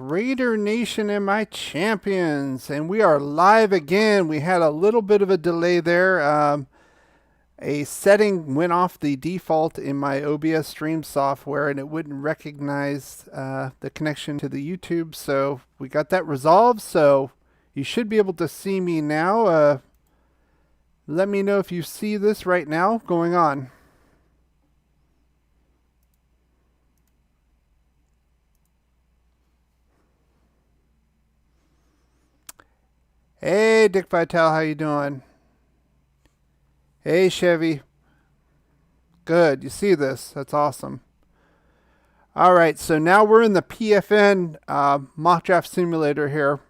Raider Nation and my champions, and we are live again. We had a little bit of a delay there. A setting went off the default in my OBS stream software, and it wouldn't recognize the connection to the YouTube, so we got that resolved. So you should be able to see me now. Let me know if you see this right now going on. Hey, Dick Vitale, how you doing? Hey, Chevy. Good, you see this. That's awesome. All right, so now we're in the PFN mock draft simulator here.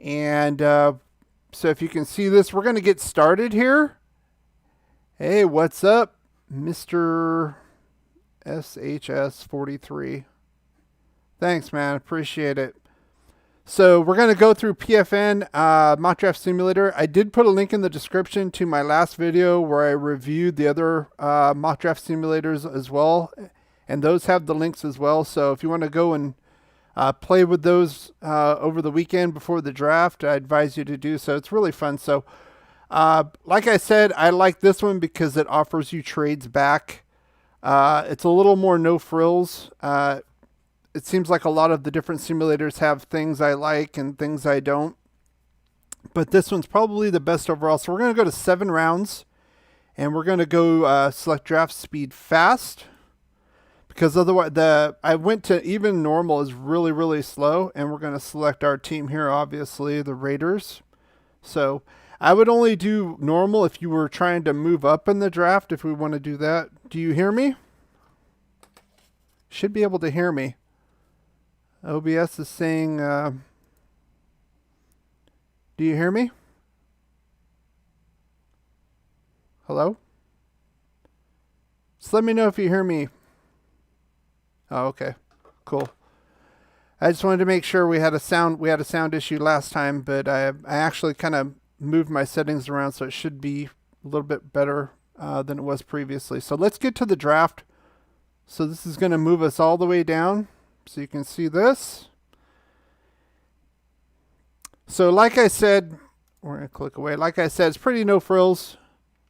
And so if you can see this, we're going to get started here. Hey, what's up, Mr. SHS43? Thanks, man. Appreciate it. So we're going to go through PFN mock draft simulator. I did put a link in the description to my last video where I reviewed the other mock draft simulators as well, and those have the links as well. So if you want to go and play with those over the weekend before the draft, I advise you to do so. It's really fun. So like I said, I like this one because it offers you trades back. It's a little more no frills. It seems like a lot of the different simulators have things I like and things I don't. But this one's probably the best overall. So we're going to go to 7 rounds. And we're going to go select draft speed fast. Because otherwise, I went to even normal is really, really slow. And we're going to select our team here, obviously, the Raiders. So I would only do normal if you were trying to move up in the draft, if we want to do that. Do you hear me? Should be able to hear me. OBS is saying, do you hear me? Hello? Just let me know if you hear me. Oh, okay. Cool. I just wanted to make sure we had a sound issue last time, but I actually kind of moved my settings around, so it should be a little bit better than it was previously. So let's get to the draft. So this is going to move us all the way down. So you can see this. So like I said, we're going to click away. Like I said, it's pretty no frills.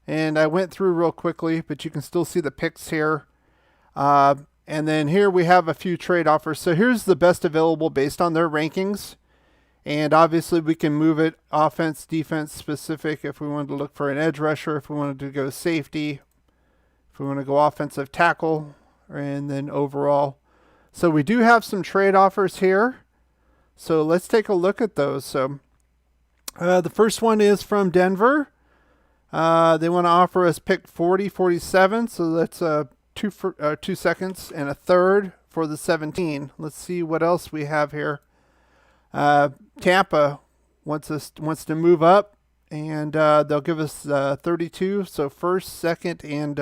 And I went through real quickly, but you can still see the picks here. And then here we have a few trade offers. So here's the best available based on their rankings. And obviously we can move it offense, defense specific if we wanted to look for an edge rusher, if we wanted to go safety, if we want to go offensive tackle, and then overall. So we do have some trade offers here. So let's take a look at those. So the first one is from Denver. They want to offer us pick 40, 47. So that's 2 seconds and a third for the 17. Let's see what else we have here. Tampa wants to move up, and they'll give us 32. So first, second, and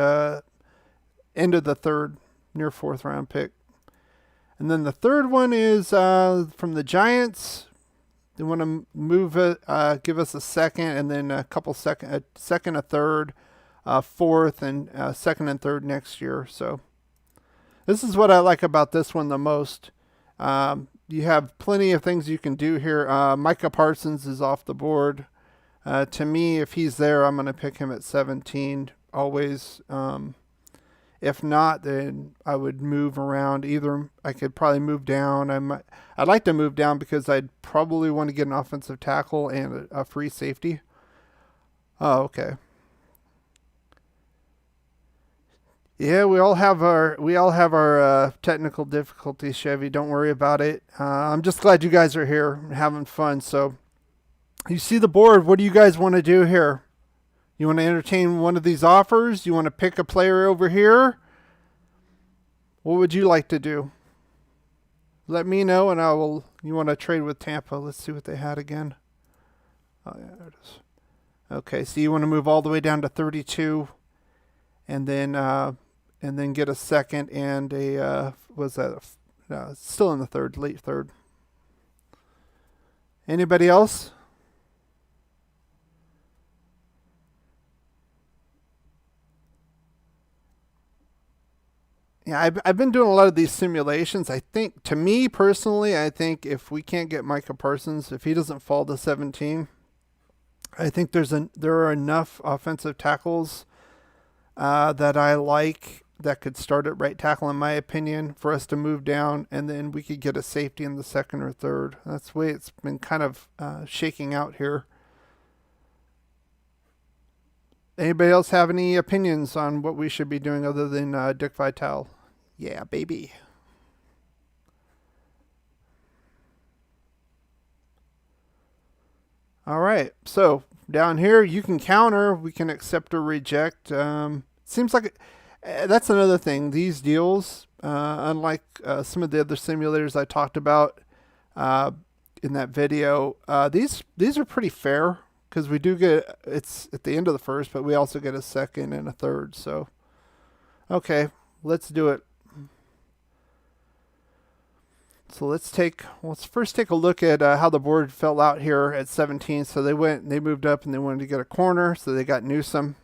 end of the third, near 4th round pick. And then the third one is from the Giants. They want to move it, give us a second, and then a second, a third, fourth, and second and third next year. So this is what I like about this one the most. You have plenty of things you can do here. Micah Parsons is off the board. To me, if he's there, I'm going to pick him at 17 always. If not, then I would move around. Either I could probably move down. I'd like to move down because I'd probably want to get an offensive tackle and a free safety. Oh, okay. Yeah, we all have our technical difficulties, Chevy. Don't worry about it. I'm just glad you guys are here and having fun. So you see the board. What do you guys want to do here? You want to entertain one of these offers? You want to pick a player over here? What would you like to do? Let me know, and you want to trade with Tampa. Let's see what they had again. Oh, yeah, there it is. Okay, so you want to move all the way down to 32, and then get a second and still in the third, late third. Anybody else? Yeah, I've been doing a lot of these simulations. I think, to me personally, I think if we can't get Micah Parsons, if he doesn't fall to 17, I think there are enough offensive tackles that I like that could start at right tackle, in my opinion, for us to move down, and then we could get a safety in the second or third. That's the way it's been kind of shaking out here. Anybody else have any opinions on what we should be doing other than Dick Vitale? Yeah, baby. All right. So down here, you can counter. We can accept or reject. Seems like that's another thing. These deals, unlike some of the other simulators I talked about in that video, these are pretty fair because we do get, it's at the end of the first, but we also get a second and a third. So, okay, let's do it. So let's first take a look at how the board fell out here at 17. So they moved up and they wanted to get a corner. So they got Newsome.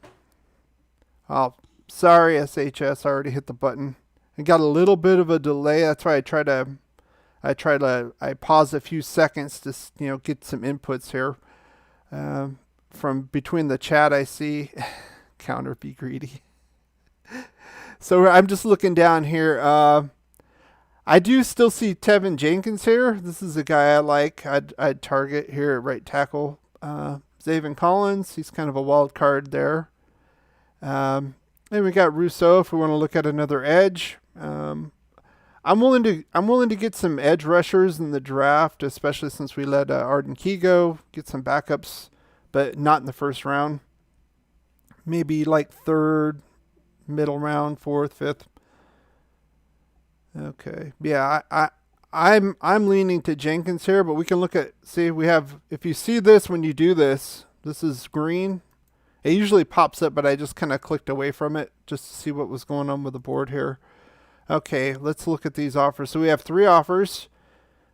Oh, sorry, SHS, I already hit the button. I got a little bit of a delay. That's why I pause a few seconds to, get some inputs here. From between the chat, I see counter be greedy. So I'm just looking down here. I do still see Tevin Jenkins here. This is a guy I like. I'd target here at right tackle. Zaven Collins, he's kind of a wild card there. Then we got Rousseau if we want to look at another edge. I'm willing to get some edge rushers in the draft, especially since we let Arden Key go. Get some backups, but not in the first round. Maybe like third, middle round, fourth, fifth. Okay. Yeah, I'm leaning to Jenkins here, but we can look at, if you see this when you do this, this is green. It usually pops up, but I just kind of clicked away from it just to see what was going on with the board here. Okay, let's look at these offers. So we have 3 offers.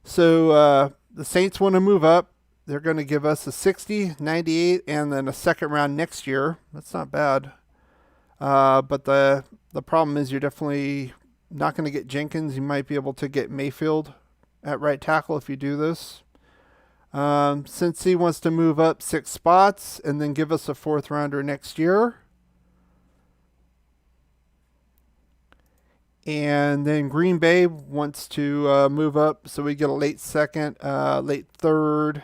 So the Saints want to move up. They're going to give us a 60, 98, and then a second round next year. That's not bad. But the problem is you're definitely not going to get Jenkins. You might be able to get Mayfield at right tackle if you do this. Since he wants to move up 6 spots and then give us a 4th rounder next year. And then Green Bay wants to move up, so we get a late second, late third,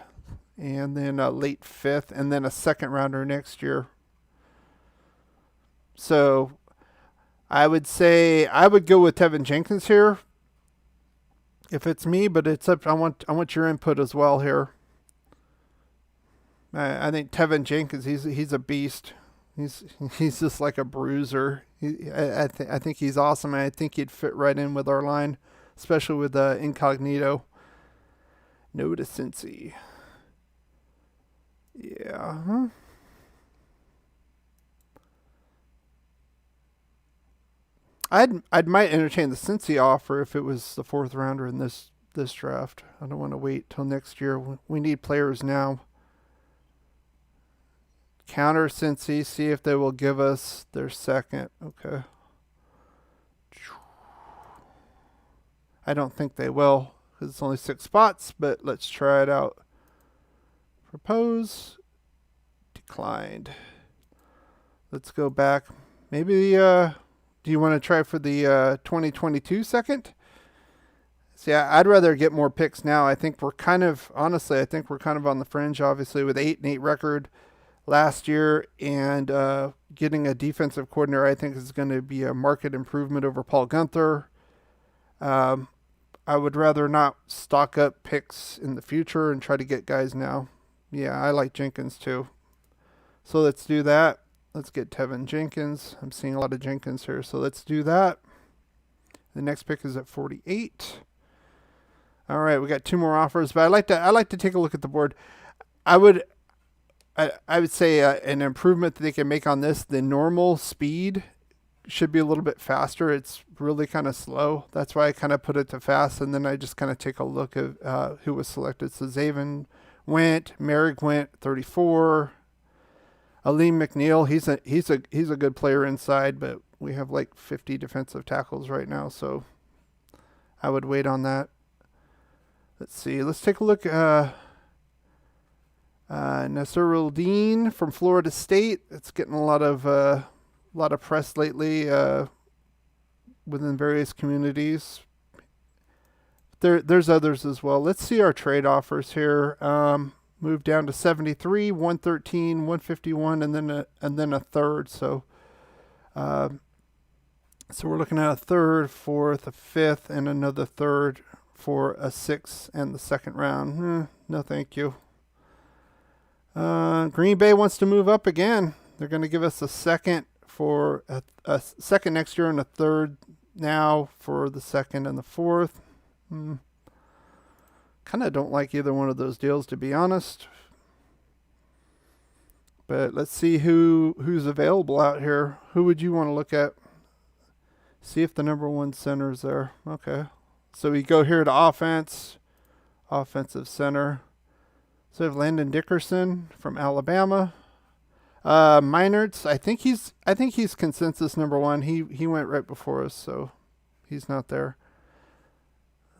and then a late 5th, and then a 2nd rounder next year. So I would say I would go with Tevin Jenkins here if it's me, but it's up. I want your input as well here. I think Tevin Jenkins, he's a beast. He's just like a bruiser. I think he's awesome, and I think he'd fit right in with our line, especially with Incognito. No to Cincy. Yeah. Huh? I'd might entertain the Cincy offer if it was the 4th rounder in this draft. I don't want to wait till next year. We need players now. Counter Cincy, see if they will give us their second. Okay. I don't think they will because it's only 6 spots, but let's try it out. Propose. Declined. Let's go back. Maybe do you want to try for the 2022 second? See, I'd rather get more picks now. I think we're kind of on the fringe, obviously, with 8-8 record last year, and getting a defensive coordinator, I think, is going to be a market improvement over Paul Guenther. I would rather not stock up picks in the future and try to get guys now. Yeah, I like Jenkins too. So let's do that. Let's get Tevin Jenkins. I'm seeing a lot of Jenkins here, so let's do that. The next pick is at 48. All right, we got 2 more offers, but I like to take a look at the board. I would say an improvement that they can make on this, the normal speed should be a little bit faster. It's really kind of slow. That's why I kind of put it to fast, and then I just kind of take a look at who was selected. So Zaven went, Merrick went, 34. Aleem McNeil, he's a good player inside, but We have like 50 defensive tackles right now, so I would wait on that. Let's see. Let's take a look. Nasruddin from Florida State. It's getting a lot of press lately within various communities. There's others as well. Let's see our trade offers here. Move down to 73, 113, 151, and then a third. So we're looking at a third, fourth, a fifth, and another third for a sixth and the second round. No, thank you. Green Bay wants to move up again. They're going to give us a second for a second next year and a third now for the second and the fourth. Kind of don't like either one of those deals, to be honest. But let's see who's available out here. Who would you want to look at? See if the number one center is there. Okay. So we go here to offense, offensive center. So we have Landon Dickerson from Alabama. Meinertz, I think he's consensus number one. He went right before us, so he's not there.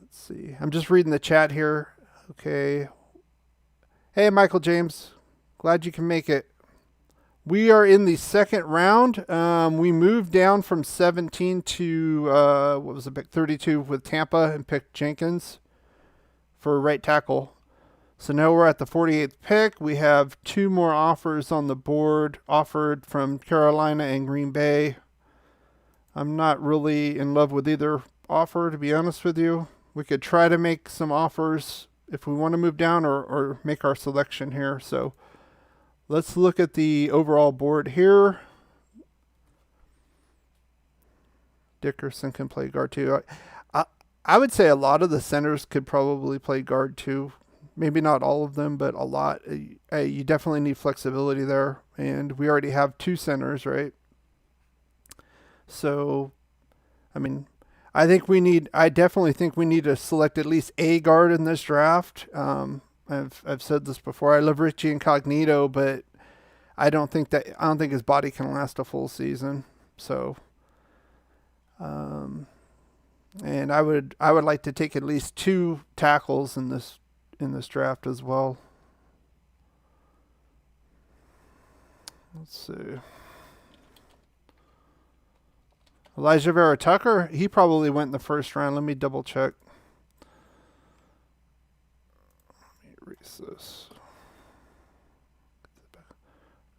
Let's see. I'm just reading the chat here. Okay. Hey, Michael James. Glad you can make it. We are in the second round. We moved down from 17 to 32 with Tampa and picked Jenkins for right tackle. So now we're at the 48th pick. We have two more offers on the board offered from Carolina and Green Bay. I'm not really in love with either offer, to be honest with you. We could try to make some offers if we want to move down or make our selection here. So let's look at the overall board here. Dickerson can play guard too. I would say a lot of the centers could probably play guard too. Maybe not all of them, but a lot. You definitely need flexibility there. And we already have two centers, right? So, I mean, I definitely think we need to select at least a guard in this draft. I've said this before. I love Richie Incognito, but I don't think his body can last a full season. So, and I would like to take at least two tackles in this draft as well. Let's see. Elijah Vera Tucker, he probably went in the first round. Let me double check. Let me erase this.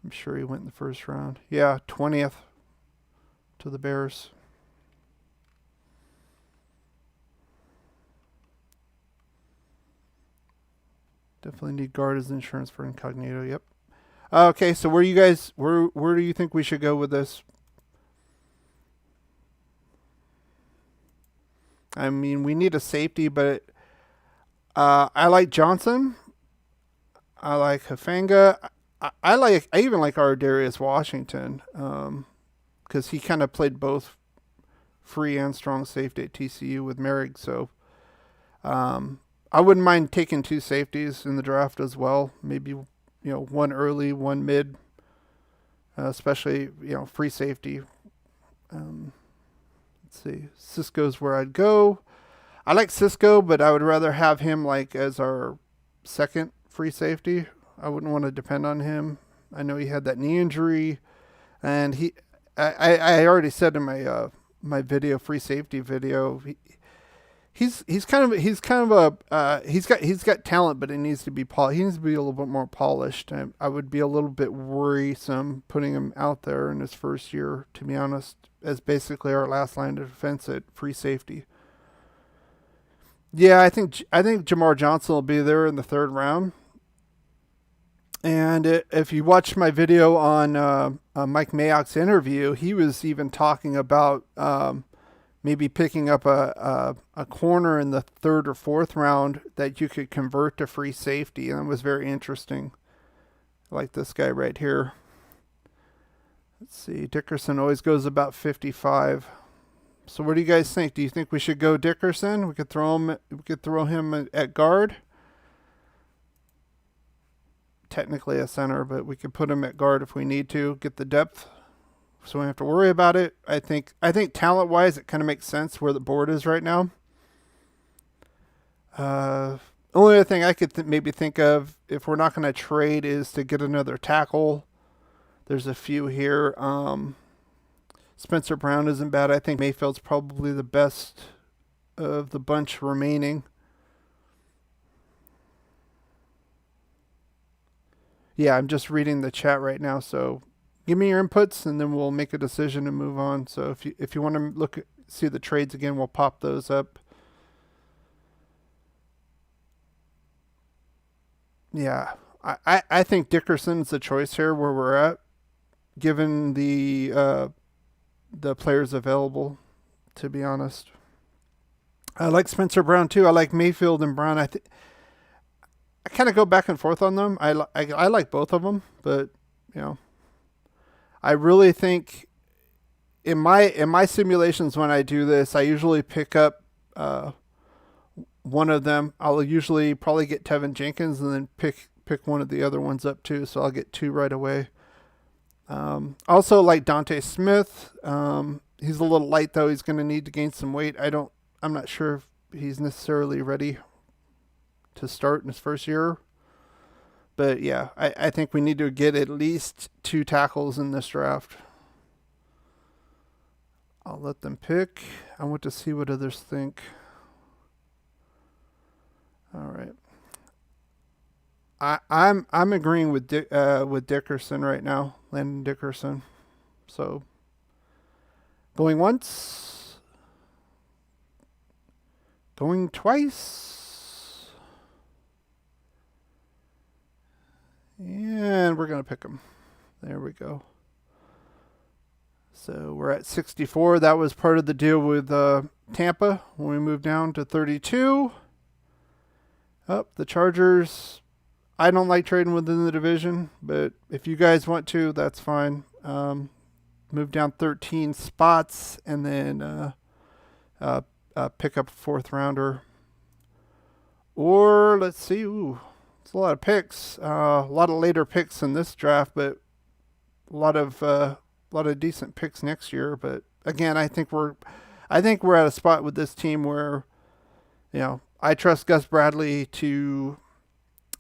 I'm sure he went in the first round. Yeah, 20th to the Bears. Definitely need guard as insurance for Incognito. Yep. Okay, so where do you think we should go with this? I mean, we need a safety, but I like Johnson. I like Hufanga. I even like our Darius Washington because he kind of played both free and strong safety at TCU with Merrick. So I wouldn't mind taking two safeties in the draft as well. Maybe one early, one mid, especially free safety. Let's see. Cisco's where I'd go. I like Cisco, but I would rather have him like as our second free safety. I wouldn't want to depend on him. I know he had that knee injury, and I already said in my my free safety video, he's got talent, but he needs to be he needs to be a little bit more polished. I would be a little bit worrisome putting him out there in his first year, to be honest, as basically our last line of defense at free safety. Yeah, I think Jamar Johnson will be there in the third round. And if you watched my video on Mike Mayock's interview, he was even talking about maybe picking up a corner in the third or fourth round that you could convert to free safety, and it was very interesting. Like this guy right here. Let's see, Dickerson always goes about 55. So what do you guys think? Do you think we should go Dickerson? We could throw him at guard. Technically a center, but we could put him at guard if we need to. Get the depth so we don't have to worry about it. I think talent-wise, it kind of makes sense where the board is right now. Only other thing I could maybe think of if we're not going to trade is to get another tackle. There's a few here. Spencer Brown isn't bad. I think Mayfield's probably the best of the bunch remaining. Yeah, I'm just reading the chat right now, so give me your inputs and then we'll make a decision and move on. So if you want to see the trades again, we'll pop those up. Yeah, I think Dickerson's the choice here where we're at, given the players available, to be honest. I like Spencer Brown too. I like Mayfield and Brown. I kind of go back and forth on them. I like both of them, but you know, I really think in my simulations when I do this, I usually pick up one of them. I'll usually probably get Tevin Jenkins and then pick one of the other ones up too. So I'll get two right away. Also like Dante Smith. He's a little light though. He's going to need to gain some weight. I'm not sure if he's necessarily ready to start in his first year. But yeah, I think we need to get at least two tackles in this draft. I'll let them pick. I want to see what others think. All right. I'm agreeing with Dickerson right now, Landon Dickerson. So going once, going twice, and we're gonna pick him. There we go. So we're at 64. That was part of the deal with Tampa when we moved down to 32. Up the Chargers. I don't like trading within the division, but if you guys want to, that's fine. Move down 13 spots and then pick up a fourth rounder. Or let's see, it's a lot of picks. A lot of later picks in this draft, but a lot of decent picks next year. But again, I think we're at a spot with this team where, you know, I trust Gus Bradley to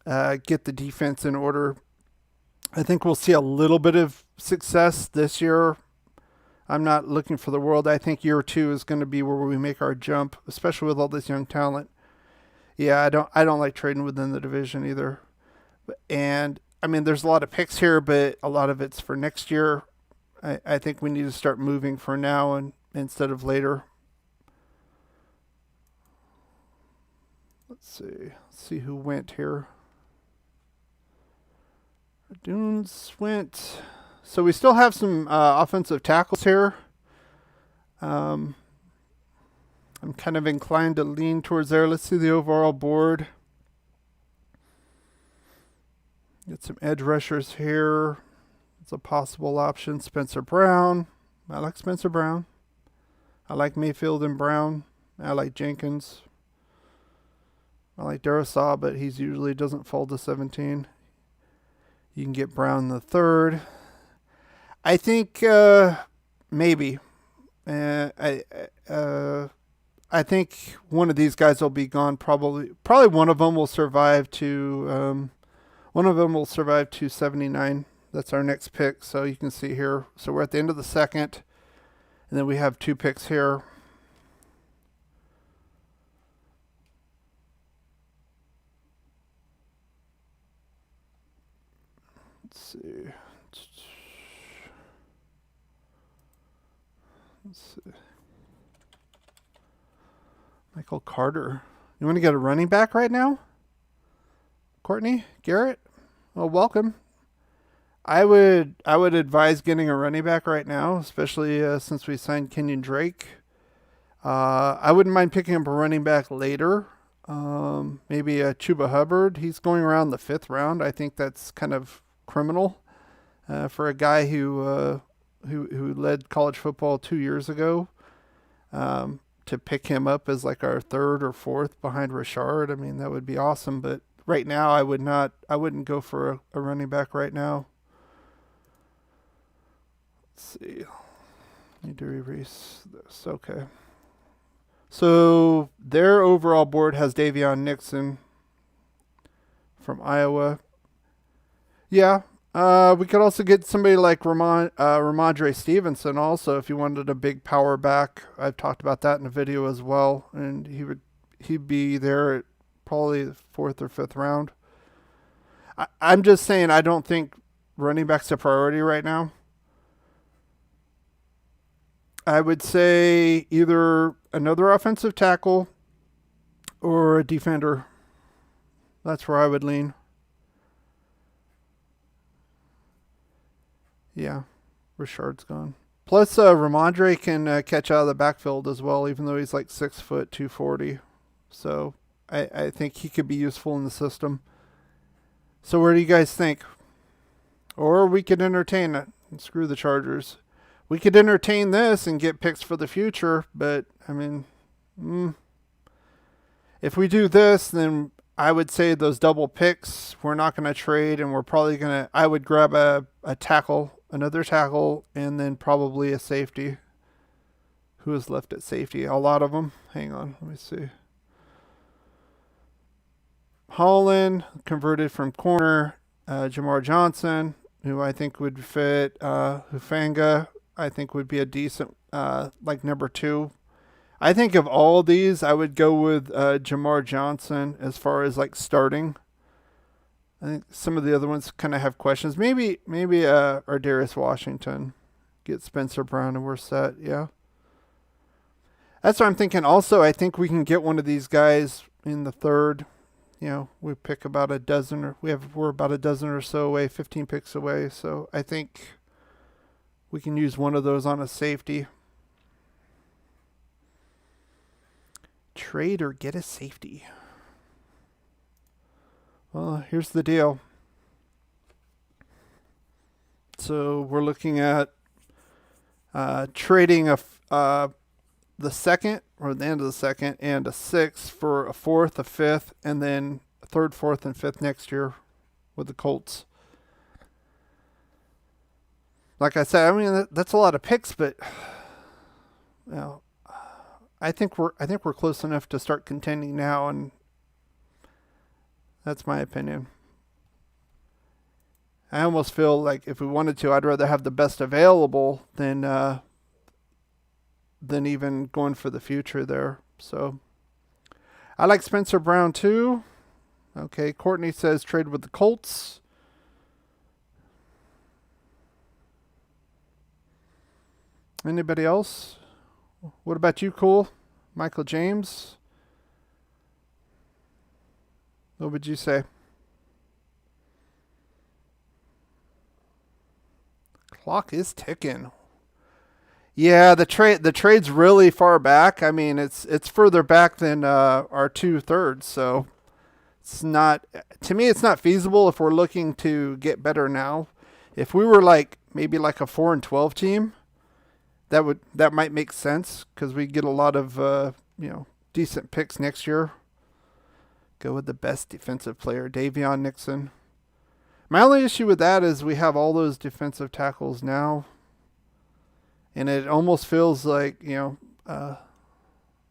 get the defense in order. I think we'll see a little bit of success this year. I'm not looking for the world. I think year two is going to be where we make our jump, especially with all this young talent. Yeah, I don't like trading within the division either. And I mean, there's a lot of picks here, but a lot of it's for next year. I think we need to start moving for now and instead of later. Let's see who went here. Dunes went. So we still have some offensive tackles here. I'm kind of inclined to lean towards there. Let's see the overall board. Get some edge rushers here. It's a possible option. Spencer Brown. I like Spencer Brown. I like Mayfield and Brown. I like Jenkins. I like Darasaw, but he's usually doesn't fall to 17. You can get Brown the third. I think maybe. I think one of these guys will be gone. Probably one of them will survive to 79. That's our next pick. So you can see here. So we're at the end of the second, and then we have two picks here. Let's see. Michael Carter. You want to get a running back right now? Courtney Garrett? Well, welcome. I would advise getting a running back right now, especially since we signed Kenyon Drake. I wouldn't mind picking up a running back later. Maybe a Chuba Hubbard. He's going around the 5th round. I think that's kind of criminal for a guy who led college football 2 years ago. To pick him up as like our 3rd or 4th behind Richard. I mean, that would be awesome. But right now, I wouldn't go for a running back right now. Let's see. Need to erase this. Okay. So their overall board has Davion Nixon from Iowa. Yeah. We could also get somebody like Ramondre Stevenson also if you wanted a big power back. I've talked about that in a video as well, and he'd be there at probably the 4th or 5th round. I'm just saying I don't think running back's a priority right now. I would say either another offensive tackle or a defender. That's where I would lean. Yeah, Richard's gone. Plus, Ramondre can catch out of the backfield as well, even though he's like 6 foot, 240. So I think he could be useful in the system. So where do you guys think? Or we could entertain it and screw the Chargers. We could entertain this and get picks for the future, but I mean, if we do this, then I would say those double picks we're not going to trade, and we're probably going to. I would grab a tackle, another tackle, and then probably a safety. Who is left at safety? A lot of them. Hang on, let me see. Holland converted from corner. Jamar Johnson, who I think would fit. Hufanga, I think would be a decent like number 2. I think of all these, I would go with Jamar Johnson as far as like starting. I think some of the other ones kind of have questions. Maybe Darius Washington. Get Spencer Brown and we're set. Yeah. That's what I'm thinking. Also, I think we can get one of these guys in the 3rd. You know, we pick about a dozen, or we're about a dozen or so away, 15 picks away. So I think we can use one of those on a safety. Trade or get a safety. Well, here's the deal. So we're looking at trading the 2nd or the end of the 2nd and a 6th for a 4th, a 5th, and then a 3rd, 4th, and 5th next year with the Colts. Like I said, I mean that's a lot of picks, but you know, I think we're close enough to start contending now, and that's my opinion. I almost feel like if we wanted to, I'd rather have the best available than even going for the future there. So I like Spencer Brown too. Okay, Courtney says trade with the Colts. Anybody else? What about you, Cole? Michael James? What would you say? Clock is ticking. Yeah, the trade's really far back. I mean, it's further back than our 2/3, so it's not, to me it's not feasible if we're looking to get better now. If we were like maybe like a 4-12 team, that might make sense because we get a lot of decent picks next year. Go with the best defensive player, Davion Nixon. My only issue with that is we have all those defensive tackles now. And it almost feels like,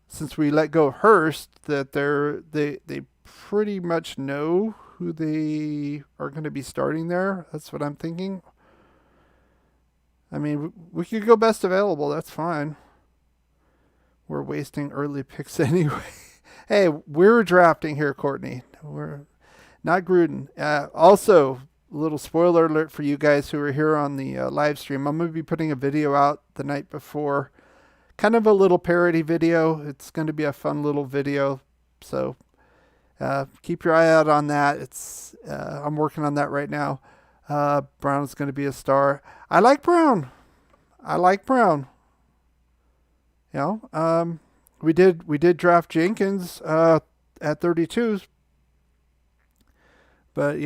since we let go of Hurst, that they pretty much know who they are going to be starting there. That's what I'm thinking. I mean, we could go best available. That's fine. We're wasting early picks anyway. Hey, we're drafting here, Courtney. We're not Gruden. Also, a little spoiler alert for you guys who are here on the live stream. I'm going to be putting a video out the night before. Kind of a little parody video. It's going to be a fun little video. So keep your eye out on that. I'm working on that right now. Brown's going to be a star. I like Brown. We did draft Jenkins at 32, but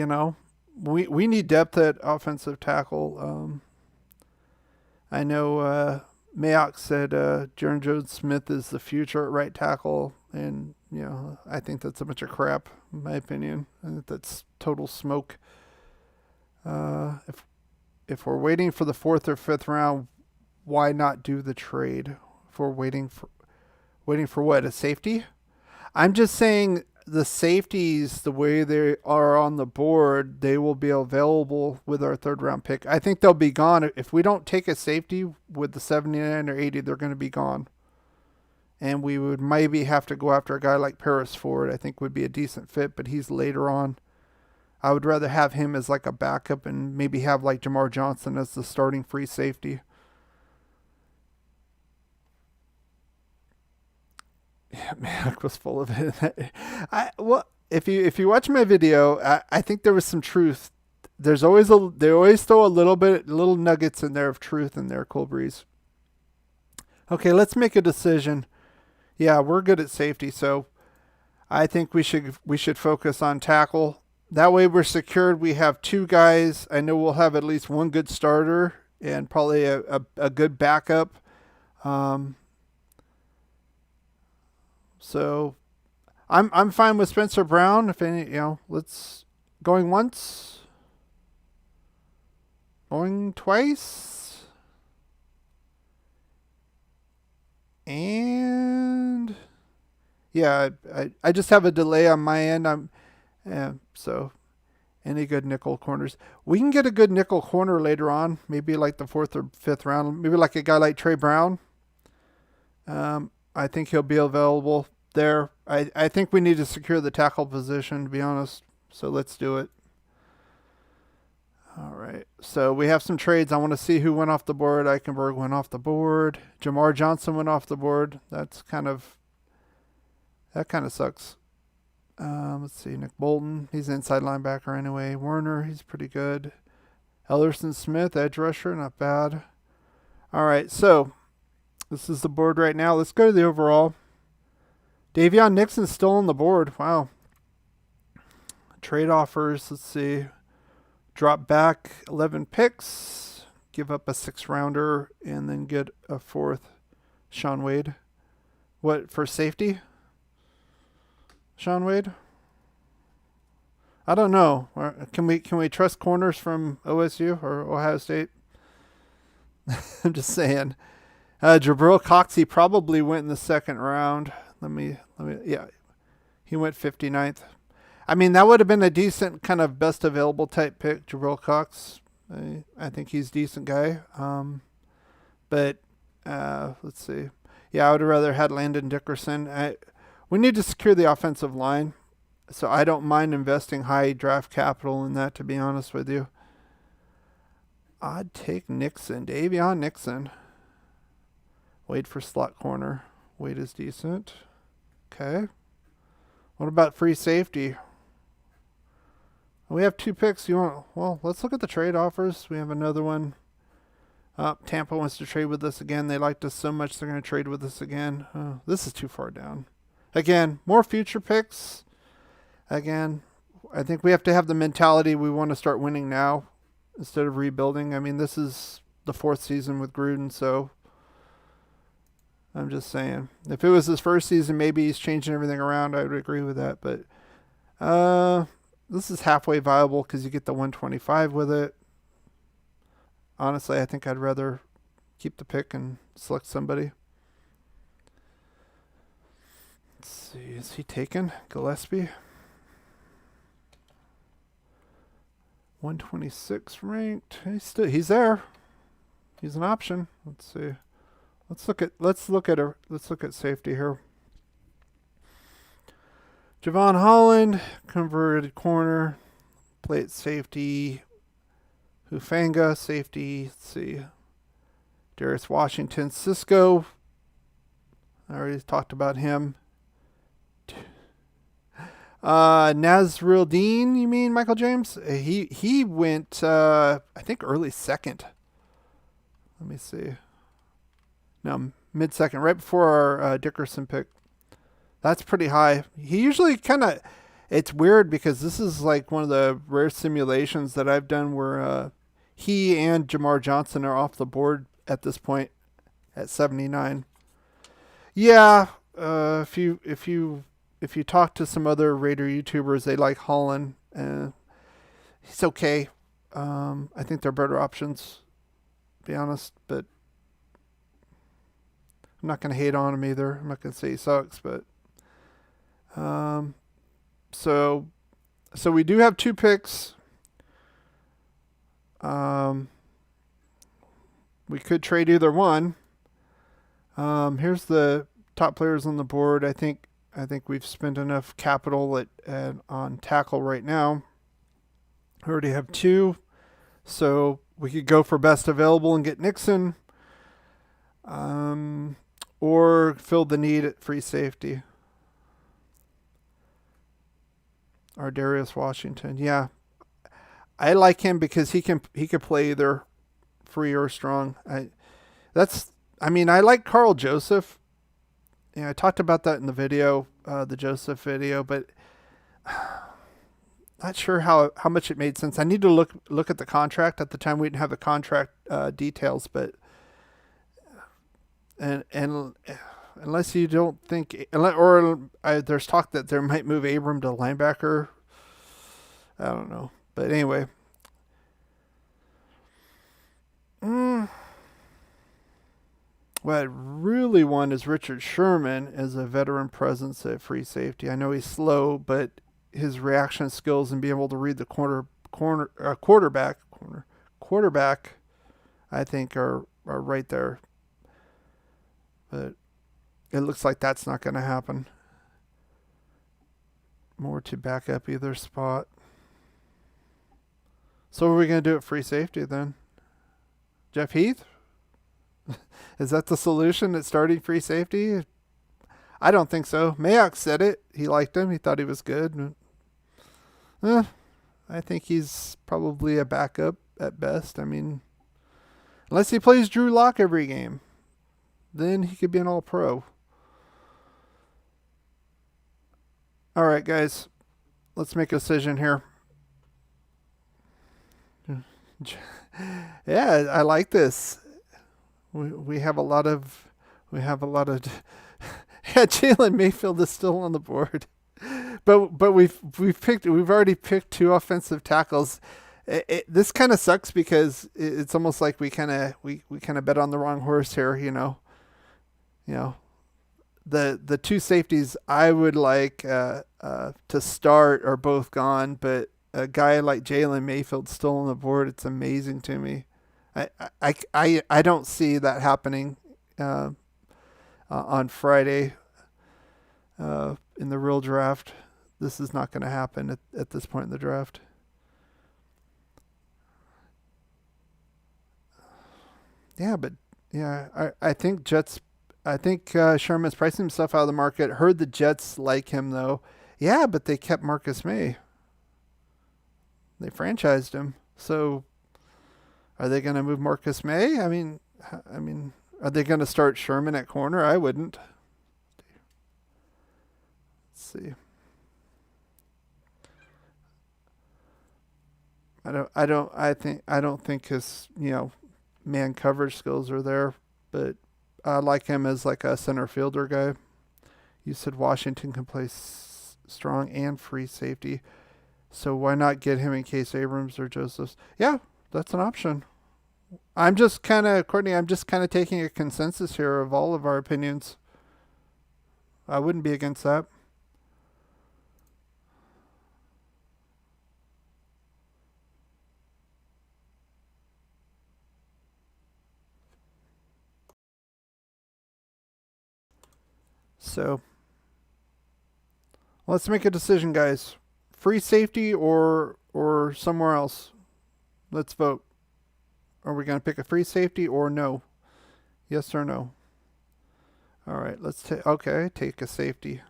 we need depth at offensive tackle. I know Mayock said Jaron Jones-Smith is the future at right tackle, and I think that's a bunch of crap, in my opinion. I think that's total smoke. if we're waiting for the 4th or 5th round, why not do the trade? If we're waiting for what, a safety? I'm just saying the safeties, the way they are on the board, they will be available with our 3rd round pick. I think they'll be gone. If we don't take a safety with the 79 or 80, they're going to be gone. And we would maybe have to go after a guy like Paris Ford. I think would be a decent fit, but he's later on. I would rather have him as like a backup and maybe have like Jamar Johnson as the starting free safety. Yeah, Mac was full of it. If you watch my video, I think there was some truth. They always throw little nuggets in there of truth in there, Cool Breeze. Okay, let's make a decision. Yeah, we're good at safety, so I think we should focus on tackle. That way we're secured. We have 2 guys. I know we'll have at least one good starter and probably a good backup. So I'm fine with Spencer Brown. If any, let's going once, going twice, and yeah, I just have a delay on my end. So any good nickel corners. We can get a good nickel corner later on, maybe like the 4th or 5th round, maybe like a guy like Trey Brown. I think he'll be available there. I think we need to secure the tackle position, to be honest. So let's do it. All right. So we have some trades. I want to see who went off the board. Eichenberg went off the board. Jamar Johnson went off the board. That kind of sucks. Let's see. Nick Bolton. He's inside linebacker anyway. Werner. He's pretty good. Ellerson Smith, edge rusher. Not bad. All right. So this is the board right now. Let's go to the overall. Davion Nixon's still on the board. Wow. Trade offers. Let's see. Drop back 11 picks. Give up a 6th rounder. And then get a 4th. Sean Wade. What, for safety? Sean Wade? I don't know. Can we trust corners from OSU or Ohio State? I'm just saying. Jabril Coxey probably went in the 2nd round. Yeah, he went 59th. I mean, that would have been a decent kind of best available type pick, Jabril Cox. I think he's a decent guy. But let's see. Yeah, I would have rather had Landon Dickerson. We need to secure the offensive line, so I don't mind investing high draft capital in that, to be honest with you. I'd take Nixon, Davion Nixon. Wait for slot corner. Wait is decent. Okay. What about free safety? We have 2 picks. Well, let's look at the trade offers. We have another one. Tampa wants to trade with us again. They liked us so much they're going to trade with us again. Oh, this is too far down. Again, more future picks. Again, I think we have to have the mentality we want to start winning now instead of rebuilding. I mean, this is the 4th season with Gruden, so I'm just saying. If it was his first season, maybe he's changing everything around. I would agree with that. But this is halfway viable because you get the 125 with it. Honestly, I think I'd rather keep the pick and select somebody. Let's see. Is he taken? Gillespie? 126 ranked. He's there. He's an option. Let's see. Let's look at safety here. Javon Holland, converted corner, plate safety. Hufanga, safety. Let's see. Darius Washington, Cisco. I already talked about him. Nazril Dean, you mean Michael James? He went, I think, early 2nd. Let me see. No, mid-2nd, right before our Dickerson pick. That's pretty high. He usually kind of, it's weird because this is like one of the rare simulations that I've done where he and Jamar Johnson are off the board at this point at 79. Yeah, if you talk to some other Raider YouTubers, they like Holland. He's okay. I think they're better options, to be honest. But I'm not going to hate on him either. I'm not going to say he sucks, but um, so we do have 2 picks. We could trade either one. Here's the top players on the board. I think we've spent enough capital on tackle right now. We already have 2, so we could go for best available and get Nixon, or fill the need at free safety. Or Darius Washington. Yeah, I like him because he can play either free or strong. I like Carl Joseph. Yeah, I talked about that in the video, the Joseph video, but not sure how much it made sense. I need to look at the contract. At the time, we didn't have the contract details, but and unless you don't think, there's talk that there might move Abram to linebacker. I don't know, but anyway. What I really want is Richard Sherman as a veteran presence at free safety. I know he's slow, but his reaction skills and being able to read the quarterback, I think are right there. But it looks like that's not going to happen. More to back up either spot. So what are we going to do at free safety then? Jeff Heath? Is that the solution at starting free safety? I don't think so. Mayock said it. He liked him. He thought he was good. I think he's probably a backup at best. I mean, unless he plays Drew Lock every game, then he could be an all-pro. All right, guys. Let's make a decision here. Yeah, I like this. We have a lot of yeah, Jalen Mayfield is still on the board. But we've already picked 2 offensive tackles. This kind of sucks because it's almost like we kind of bet on the wrong horse here, the 2 safeties I would like to start are both gone, but a guy like Jalen Mayfield still on the board. It's amazing to me. I don't see that happening on Friday in the real draft. This is not going to happen at this point in the draft. Yeah, but yeah, I think Jets. I think Sherman's pricing himself out of the market. Heard the Jets like him though. Yeah, but they kept Marcus May. They franchised him. So are they going to move Marcus May? I mean, are they going to start Sherman at corner? I wouldn't. Let's see. I don't think his, man coverage skills are there, but I like him as like a center fielder guy. You said Washington can play strong and free safety. So why not get him in case Abrams or Josephs? Yeah, that's an option. I'm just kind of, Courtney, taking a consensus here of all of our opinions. I wouldn't be against that. So let's make a decision, guys. Free safety or somewhere else. Let's vote. Are we going to pick a free safety or no? Yes or no? All right, let's take a safety.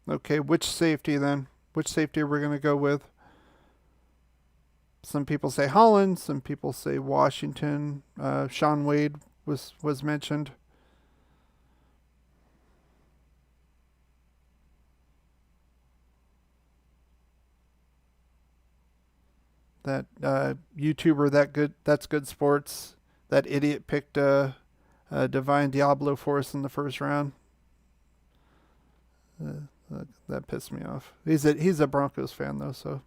Okay, which safety then? Which safety are we going to go with? Some people say Holland. Some people say Washington. Shaun Wade was mentioned. That YouTuber, that's good sports. That idiot picked Divine Diablo for us in the first round. That pissed me off. He's a Broncos fan though, so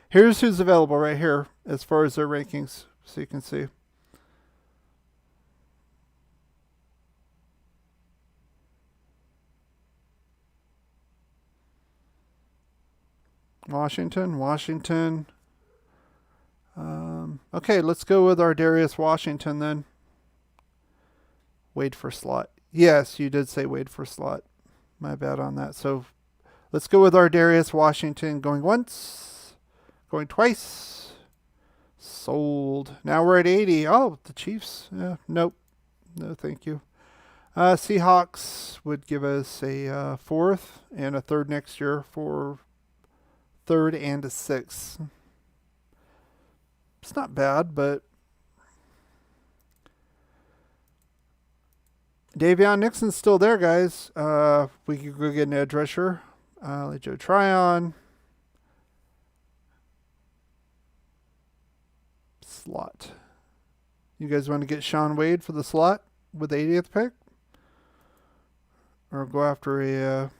here's who's available right here as far as their rankings, so you can see. Washington. Okay, let's go with our Darius Washington then. Wait for slot. Yes, you did say wait for slot. My bad on that. So let's go with our Darius Washington. Going once, going twice. Sold. Now we're at 80. Oh, the Chiefs. Nope. No, thank you. Seahawks would give us a fourth and a third next year for third and a sixth. It's not bad, but Davion Nixon's still there, guys. We could go get an edge rusher. Let Joe Tryon. Slot. You guys want to get Sean Wade for the slot with the 80th pick? Or go after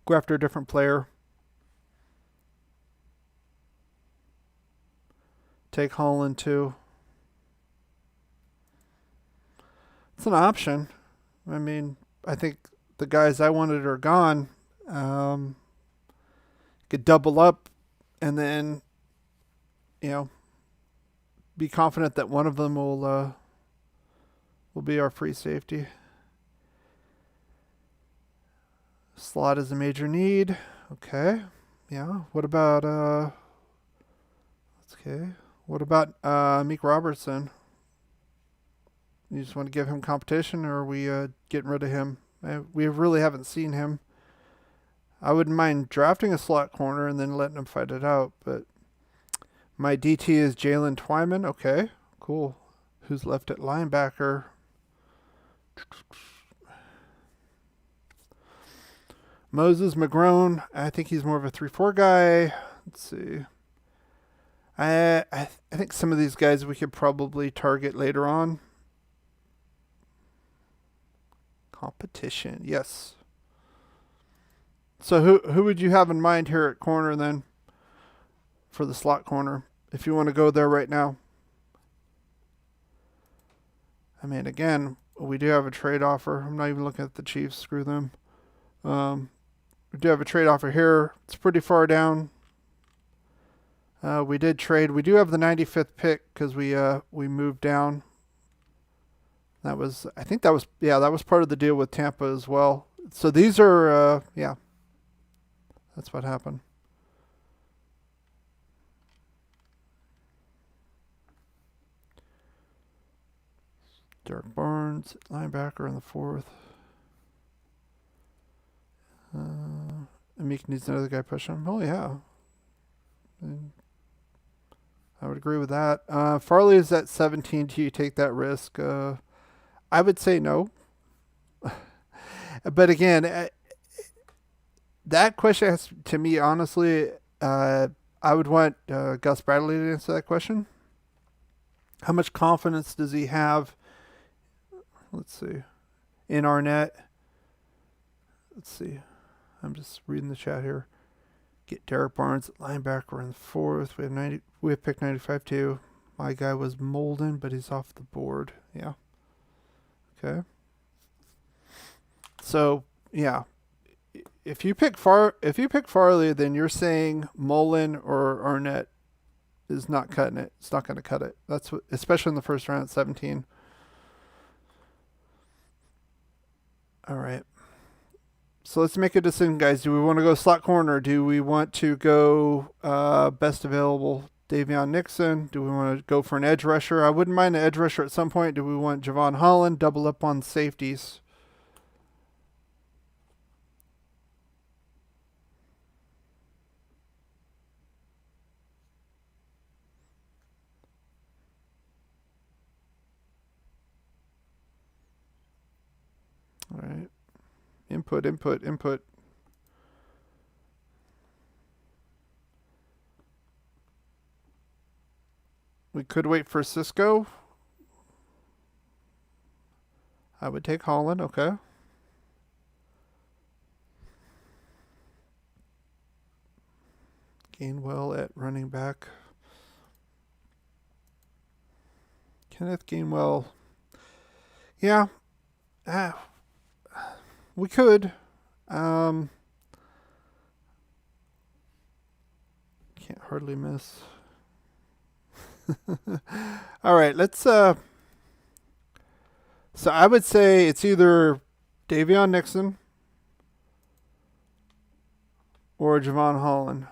go after a different player. Take Holland too. It's an option. I mean, I think the guys I wanted are gone. Could double up and then, be confident that one of them will be our free safety. Slot is a major need. Okay. Yeah. What about What about Meek Robertson? You just want to give him competition, or are we getting rid of him? We really haven't seen him. I wouldn't mind drafting a slot corner and then letting him fight it out, but my DT is Jalen Twyman. Okay, cool. Who's left at linebacker? Moses McGrone. I think he's more of a 3-4 guy. Let's see. I think some of these guys we could probably target later on. Competition, yes. So who would you have in mind here at corner then for the slot corner, if you want to go there right now? I mean, again, we do have a trade offer. I'm not even looking at the Chiefs. Screw them. We do have a trade offer here. It's pretty far down. We did trade. We do have the 95th pick because we moved down. That was part of the deal with Tampa as well. So these are, that's what happened. Derek Barnes, linebacker in the 4th. Meek needs another guy pushing him. Oh, yeah. I would agree with that. Farley is at 17. Do you take that risk? I would say no. But again, that question has, to me, honestly, I would want Gus Bradley to answer that question. How much confidence does he have? Let's see. In Arnett. Let's see. I'm just reading the chat here. Get Derek Barnes at linebacker in the 4th. We have pick 95 too. My guy was Molden, but he's off the board. Yeah. Okay. So yeah, if you pick Farley, then you're saying Mullen or Arnett is not cutting it. It's not going to cut it. That's what, especially in the first round at 17. All right. So let's make a decision, guys. Do we want to go slot corner? Do we want to go best available Davion Nixon? Do we want to go for an edge rusher? I wouldn't mind an edge rusher at some point. Do we want Javon Holland? Double up on safeties. All right. Input. We could wait for Cisco. I would take Holland. Okay. Gainwell at running back. Kenneth Gainwell. Yeah. We could. Can't hardly miss. All right, let's so I would say it's either Davion Nixon or Javon Holland.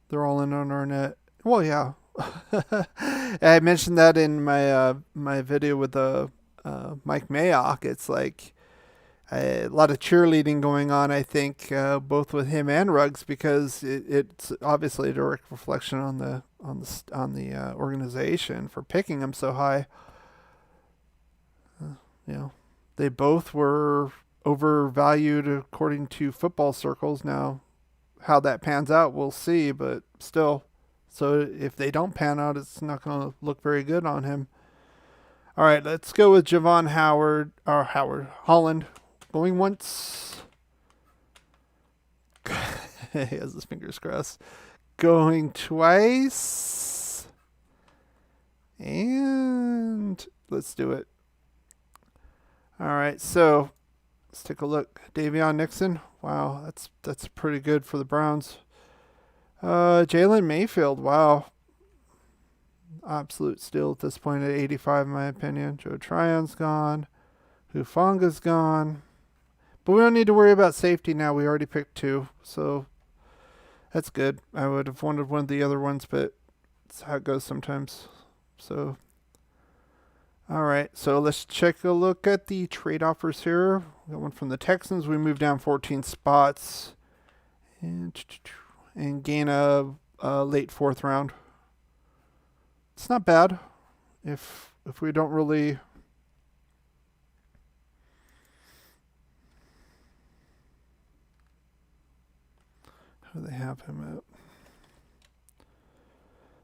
They're all in on our net. Well, yeah. I mentioned that in my my video with Mike Mayock. It's like a lot of cheerleading going on, I think, both with him and Ruggs, because it's obviously a direct reflection on the organization for picking him so high. You know, they both were overvalued according to football circles. Now, how that pans out, we'll see, but still. So if they don't pan out, it's not going to look very good on him. All right, let's go with Javon Holland. Going once. He has his fingers crossed. Going twice. And let's do it. All right, so let's take a look. Davion Nixon. Wow, that's pretty good for the Browns. Jalen Mayfield. Wow. Absolute steal at this point at 85, in my opinion. Joe Tryon's gone. Hufanga's gone. But we don't need to worry about safety now. We already picked 2, so that's good. I would have wanted one of the other ones, but it's how it goes sometimes. So, all right. So let's take a look at the trade offers here. We got one from the Texans. We moved down 14 spots and gain a late 4th round. It's not bad if we don't really. How do they have him at?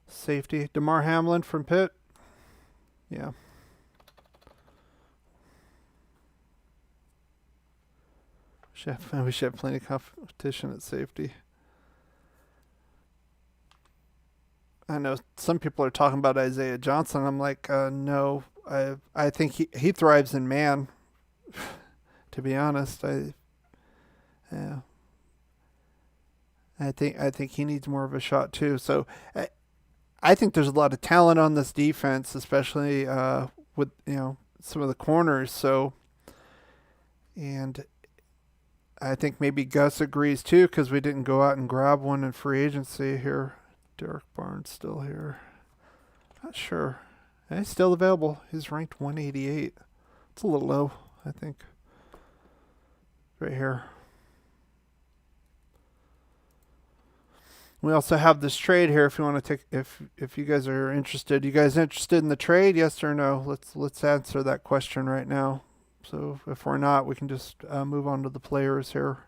Safety. DeMar Hamlin from Pitt. Yeah. We should have plenty of competition at safety. I know some people are talking about Isaiah Johnson. I'm like, no. I think he thrives in man. To be honest, yeah. I think he needs more of a shot too. So I think there's a lot of talent on this defense, especially with some of the corners. So, and I think maybe Gus agrees too, because we didn't go out and grab one in free agency here. Derek Barnes still here. Not sure. He's still available. He's ranked 188. It's a little low, I think. Right here. We also have this trade here. If you want to take, if you guys are interested, you guys interested in the trade? Yes or no? Let's answer that question right now. So if we're not, we can just move on to the players here.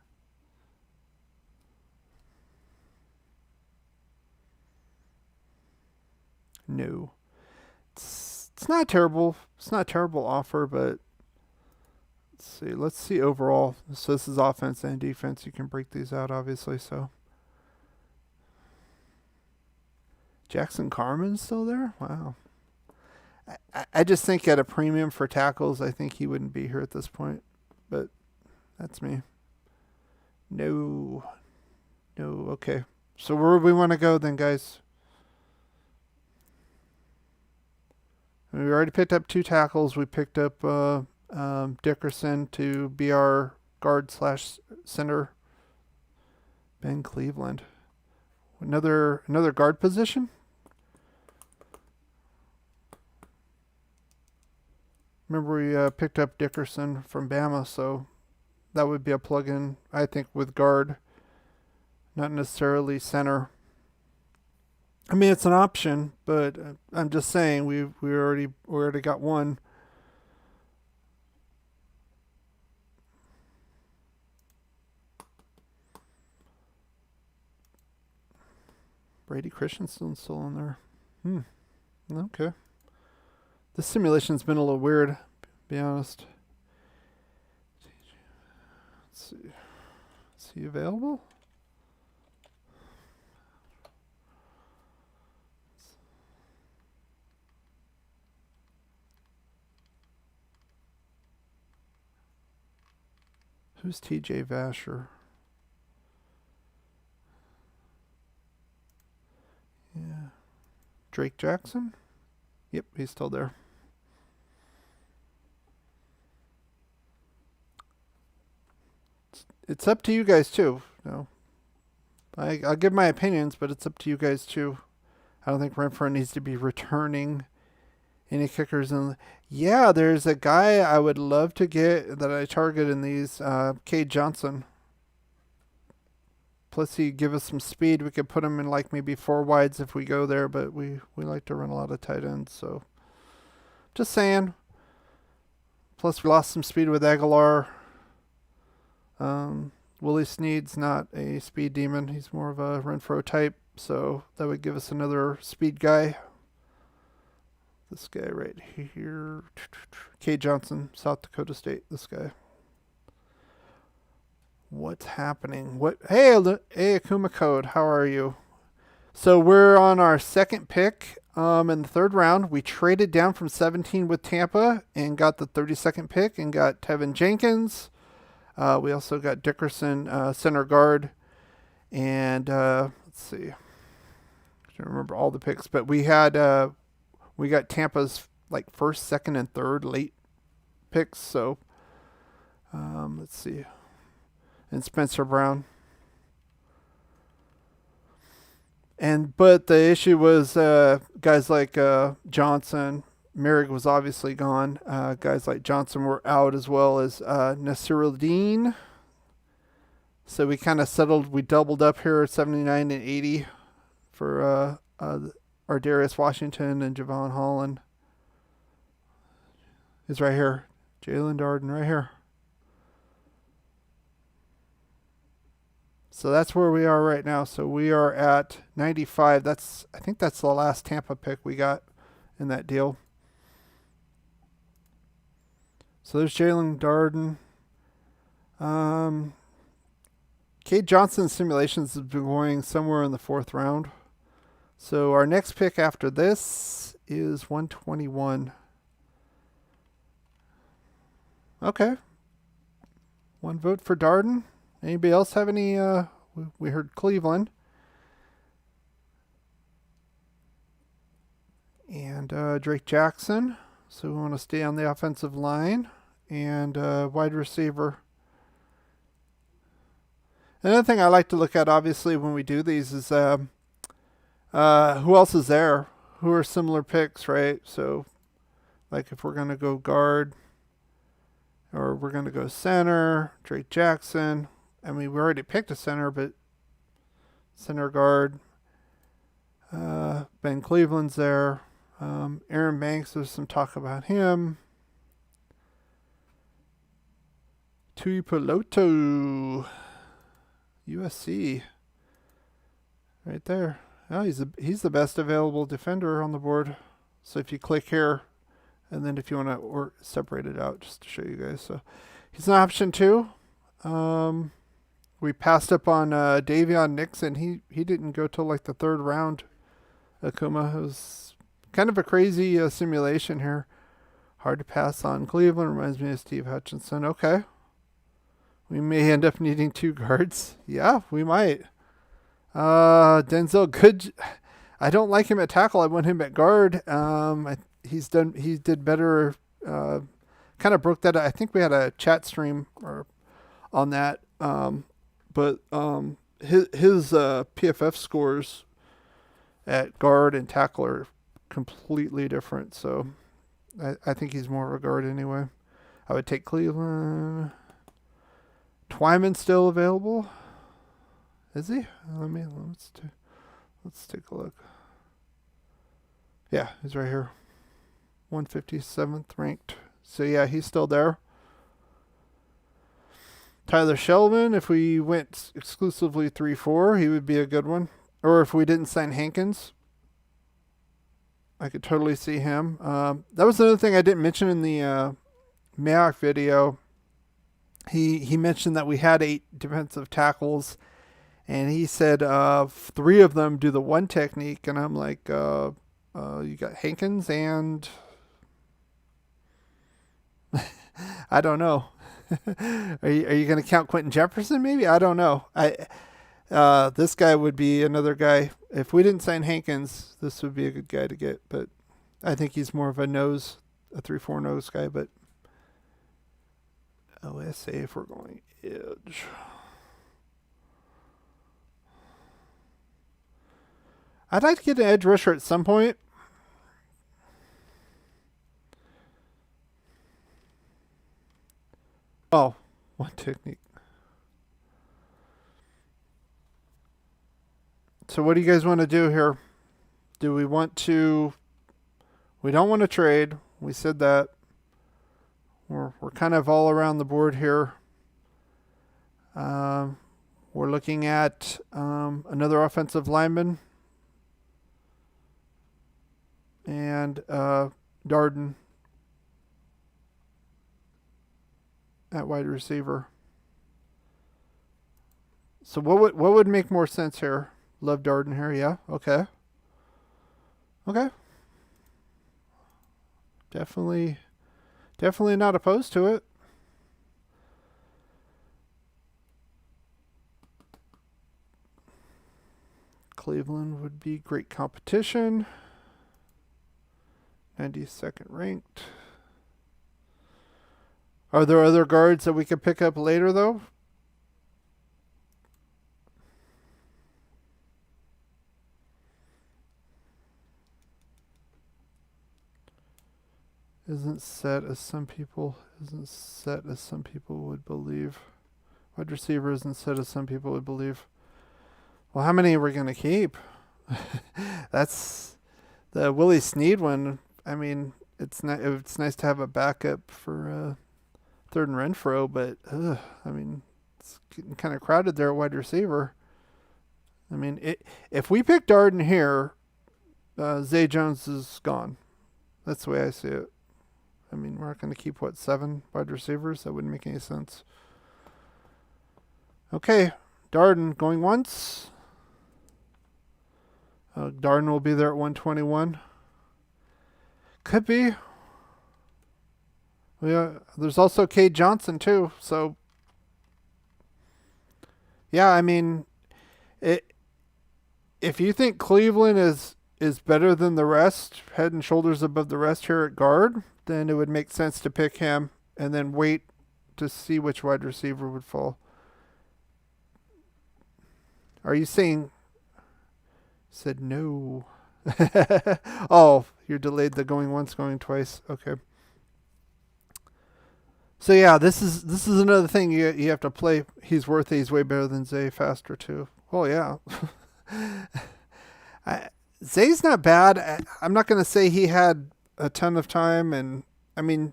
No, it's not terrible. It's not a terrible offer, but let's see overall. So this is offense and defense. You can break these out, obviously. So Jackson Carmen's still there. Wow. I just think at a premium for tackles, I think he wouldn't be here at this point. But that's me. No. Okay. So where do we want to go then, guys? We already picked up 2 tackles. We picked up Dickerson to be our guard / center. Ben Cleveland. Another guard position? Remember we picked up Dickerson from Bama, so that would be a plug-in, I think, with guard. Not necessarily center. I mean, it's an option, but I'm just saying we already got one. Brady Christensen's still in there. Okay. This simulation's been a little weird be honest. Let's see. Is he available? Who's TJ Vasher? Yeah. Drake Jackson? Yep, he's still there. It's up to you guys too. No, I'll give my opinions, but it's up to you guys too. I don't think Renfroe needs to be returning any kickers. Yeah, there's a guy I would love to get that I target in these. Cade Johnson. Plus, he give us some speed. We could put him in like maybe 4 wides if we go there, but we like to run a lot of tight ends. So, just saying. Plus, we lost some speed with Aguilar. Willie Snead's not a speed demon. He's more of a Renfroe type. So, that would give us another speed guy. This guy right here. Cade Johnson, South Dakota State. This guy. What's happening? Hey, Akuma Code, how are you? So we're on our second pick in the third round. We traded down from 17 with Tampa and got the 32nd pick and got Tevin Jenkins. We also got Dickerson, center guard. And let's see. I don't remember all the picks, but we got Tampa's like first, second, and third late picks. So let's see. And Spencer Brown. But the issue was guys like Johnson. Merrick was obviously gone. Guys like Johnson were out, as well as Nasiruddin. So we kind of settled. We doubled up here at 79 and 80 for our Darius Washington and Javon Holland. Is right here. Jalen Darden right here. So that's where we are right now. So we are at 95. I think that's the last Tampa pick we got in that deal. So there's Jalen Darden. Cade Johnson's simulations have been going somewhere in the 4th round. So our next pick after this is 121. Okay. 1 vote for Darden. Anybody else have any? We heard Cleveland. And Drake Jackson. So we want to stay on the offensive line. And wide receiver. Another thing I like to look at, obviously, when we do these is who else is there? Who are similar picks, right? So, like if we're going to go guard or we're going to go center, Drake Jackson. I mean, we already picked a center, but center guard. Ben Cleveland's there. Aaron Banks, there's some talk about him. Tui Peloto, USC, right there. Oh, he's the best available defender on the board. So if you click here, and then if you want to separate it out, just to show you guys. So he's an option too. We passed up on Davion Nixon. He didn't go till like the 3rd round. Akuma. It was kind of a crazy simulation here. Hard to pass on. Cleveland reminds me of Steve Hutchinson. Okay. We may end up needing 2 guards. Yeah, we might. Denzel Good. I don't like him at tackle. I want him at guard. He did better. Kind of broke that. I think we had a chat stream on that. But his PFF scores at guard and tackle are completely different. So I think he's more of a guard anyway. I would take Cleveland. Twyman's still available. Is he? Let's take a look. Yeah, he's right here. 157th ranked. So yeah, he's still there. Tyler Shelvin, if we went exclusively 3-4, he would be a good one. Or if we didn't sign Hankins, I could totally see him. That was another thing I didn't mention in the Mayock video, he mentioned that we had 8 defensive tackles, and he said 3 of them do the one technique, and I'm like, you got Hankins and I don't know. Are you going to count Quentin Jefferson? Maybe, I don't know. This guy would be another guy. If we didn't sign Hankins, this would be a good guy to get. But I think he's more of a 3-4 nose guy. But OSA, if we're going edge. I'd like to get an edge rusher at some point. Oh, one technique. So what do you guys want to do here? Do we want to... We don't want to trade. We said that. We're kind of all around the board here. We're looking at another offensive lineman. And Darden at wide receiver. So what would make more sense here? Love Darden here, yeah. Okay. Definitely not opposed to it. Cleveland would be great competition. 92nd ranked. Are there other guards that we could pick up later, though? Isn't set as some people would believe. Wide receiver isn't set as some people would believe. Well, how many are we going to keep? That's the Willie Snead one. I mean, it's nice to have a backup for Third and Renfro, but I mean, it's getting kind of crowded there at wide receiver. I mean, if we pick Darden here, Zay Jones is gone. That's the way I see it. I mean, we're not going to keep, 7 wide receivers? That wouldn't make any sense. Okay, Darden going once. Darden will be there at 121. Could be. Yeah, there's also Cade Johnson too. So, yeah, I mean, if you think Cleveland is better than the rest, head and shoulders above the rest here at guard, then it would make sense to pick him and then wait to see which wide receiver would fall. Are you saying? Said no. Oh, you're delayed the going once, going twice. Okay. So yeah, this is another thing you have to play. He's worth it. He's way better than Zay, faster too. Oh yeah. Zay's not bad. I'm not going to say he had a ton of time, and I mean,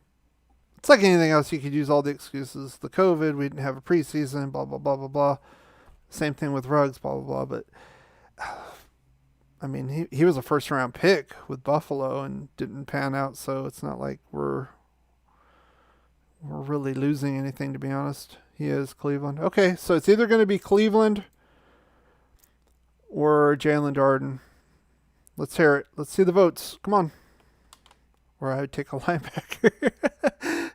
it's like anything else. You could use all the excuses. The COVID, we didn't have a preseason, blah blah blah blah blah. Same thing with Ruggs, blah blah blah. But I mean, he was a first round pick with Buffalo and didn't pan out, so it's not like we're really losing anything, to be honest. He is Cleveland. Okay, so it's either going to be Cleveland or Jalen Darden. Let's hear it. Let's see the votes. Come on. Or I would take a linebacker.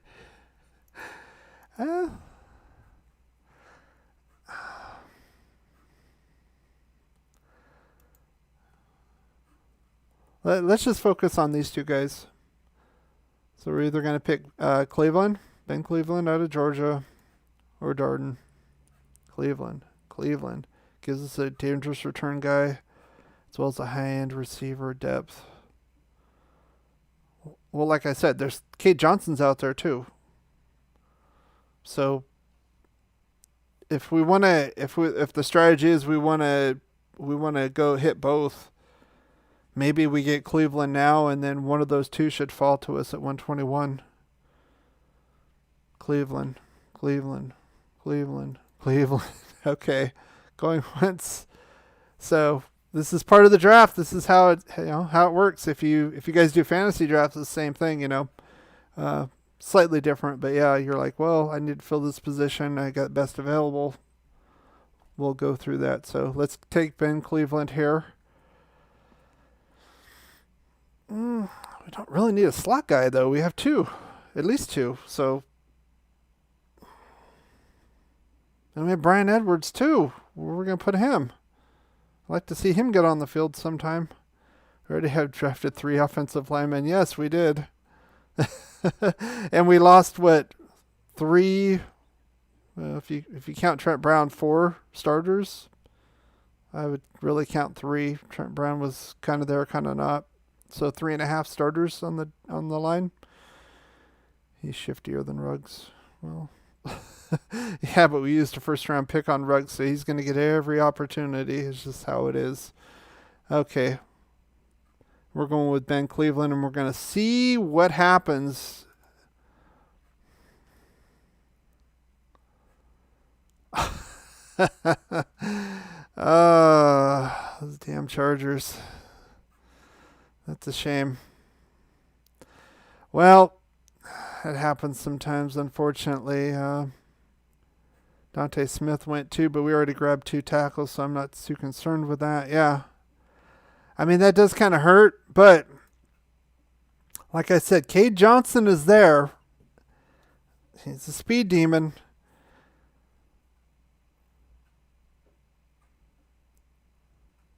Let's just focus on these two guys. So we're either going to pick Cleveland, Ben Cleveland out of Georgia, or Darden. Cleveland gives us a dangerous return guy, as well as a high-end receiver depth. Well, like I said, there's Cade Johnson's out there too. So if we want to, if the strategy is we want to go hit both, maybe we get Cleveland now, and then one of those two should fall to us at 121. Cleveland. Okay, going once. So this is part of the draft. This is how it works. If you guys do fantasy drafts, it's the same thing. slightly different, but yeah, you're like, well, I need to fill this position. I got best available. We'll go through that. So let's take Ben Cleveland here. We don't really need a slot guy, though. We have two, at least two. So, and we have Brian Edwards, too. Where are we going to put him? I'd like to see him get on the field sometime. We already have drafted 3 offensive linemen. Yes, we did. And we lost, what, 3? If you count Trent Brown, 4 starters. I would really count 3. Trent Brown was kind of there, kind of not. So 3.5 starters on the line. He's shiftier than Ruggs. Well, yeah, but we used a first-round pick on Ruggs, so he's going to get every opportunity. It's just how it is. Okay. We're going with Ben Cleveland, and we're going to see what happens. Those damn Chargers. That's a shame. Well, it happens sometimes, unfortunately. Dante Smith went too, but we already grabbed 2 tackles, so I'm not too concerned with that. Yeah. I mean, that does kind of hurt, but like I said, Cade Johnson is there. He's a speed demon.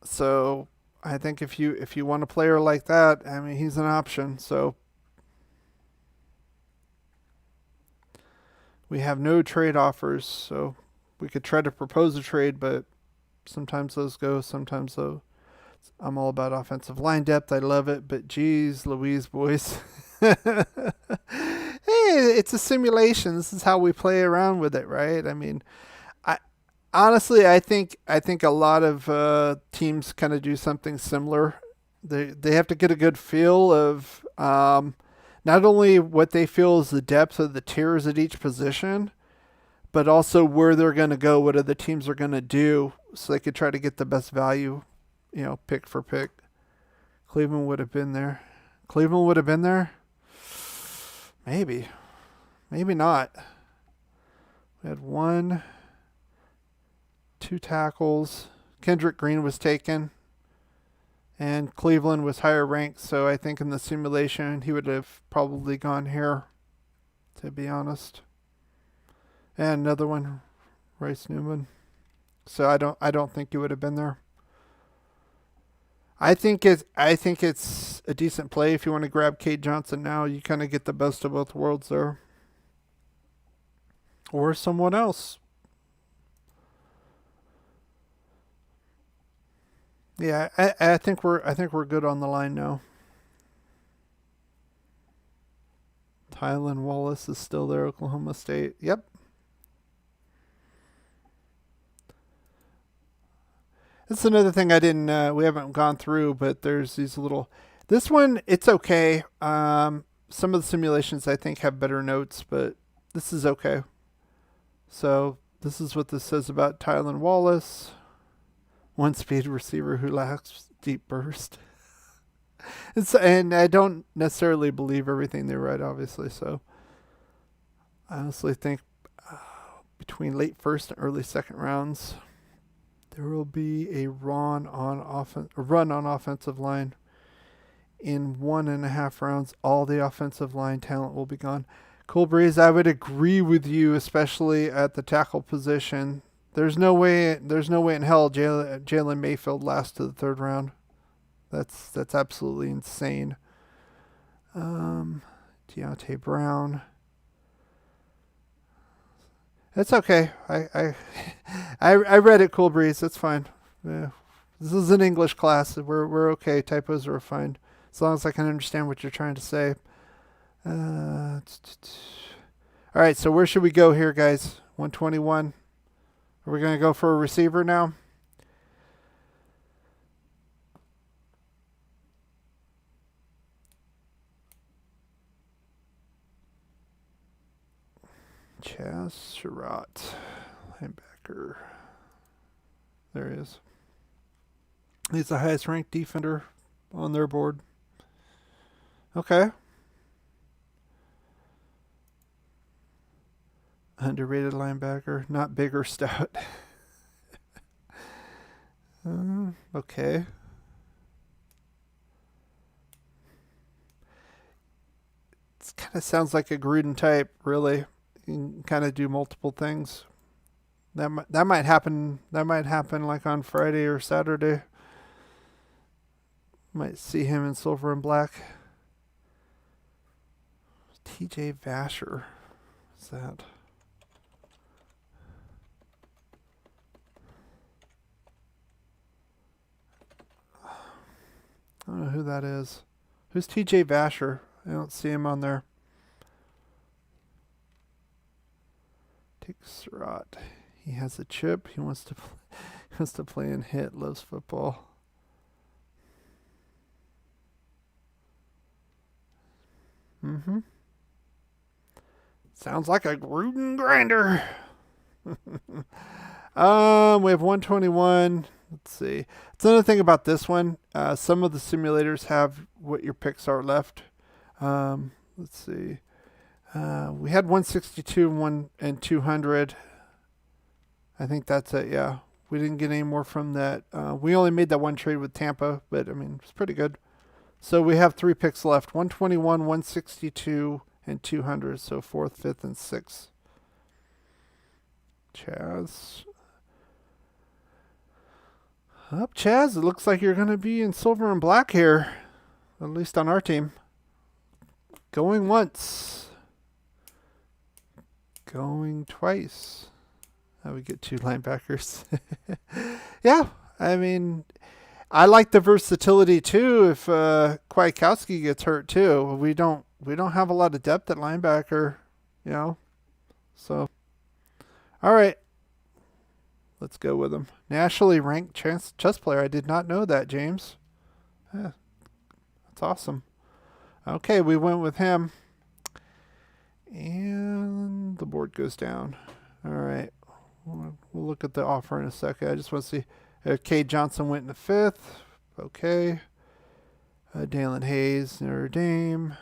So I think if you want a player like that, I mean, he's an option. So we have no trade offers, so we could try to propose a trade, but sometimes those go, sometimes those. I'm all about offensive line depth. I love it, but geez, Louise, boys. Hey, it's a simulation. This is how we play around with it, right? I mean, honestly, I think a lot of teams kind of do something similar. They have to get a good feel of not only what they feel is the depth of the tiers at each position, but also where they're going to go, what other teams are going to do, so they could try to get the best value, pick for pick. Cleveland would have been there. Cleveland would have been there? Maybe. Maybe not. We had 1, 2 tackles. Kendrick Green was taken. And Cleveland was higher ranked, so I think in the simulation he would have probably gone here, to be honest. And another one, Rice Newman. So I don't think he would have been there. I think it's a decent play if you want to grab Cade Johnson now. You kind of get the best of both worlds there. Or someone else. Yeah, I think we're good on the line now. Tylan Wallace is still there, Oklahoma State. Yep. This is another thing we haven't gone through, but there's these little. This one, it's okay. Some of the simulations I think have better notes, but this is okay. So this is what this says about Tylan Wallace. 1-speed receiver who lacks deep burst. And I don't necessarily believe everything they write, obviously. So I honestly think between late first and early second rounds, there will be a run on offensive line. In 1.5 rounds, all the offensive line talent will be gone. Cool Breeze, I would agree with you, especially at the tackle position. There's no way in hell Jalen Mayfield lasts to the 3rd round. That's absolutely insane. Deontay Brown. It's okay. I read it, Cool Breeze. That's fine. Yeah. This is an English class. We're okay. Typos are fine as long as I can understand what you're trying to say. All right. So where should we go here, guys? 121. Are we going to go for a receiver now? Chaz Surratt, linebacker. There he is. He's the highest ranked defender on their board. Okay. Underrated linebacker. Not big or stout. Okay. It kind of sounds like a Gruden type, really. You can kind of do multiple things. That might happen. That might happen like on Friday or Saturday. Might see him in silver and black. T.J. Vasher. What's that? I don't know who that is. Who's T.J. Vasher? I don't see him on there. Take Surratt. He has a chip. He wants to play and hit. Loves football. Sounds like a Gruden grinder. We have 121. Let's see. It's another thing about this one. Some of the simulators have what your picks are left. Let's see. We had 162 and 200. I think that's it. Yeah, we didn't get any more from that. We only made that one trade with Tampa, but I mean it's pretty good. So we have 3 picks left: 121, 162, and 200. So 4th, 5th, and 6th. Chaz. Up, Chaz. It looks like you're going to be in silver and black here, at least on our team. Going once. Going twice. We get 2 linebackers. Yeah, I mean, I like the versatility too. If Kwiatkowski gets hurt too, we don't have a lot of depth at linebacker, you know. So, all right, let's go with him. Nationally ranked chess player. I did not know that, James. Yeah, that's awesome. Okay, we went with him, and the board goes down. All right. We'll look at the offer in a second. I just want to see. Cade Johnson went in the 5th. Okay. Dalen Hayes, Notre Dame.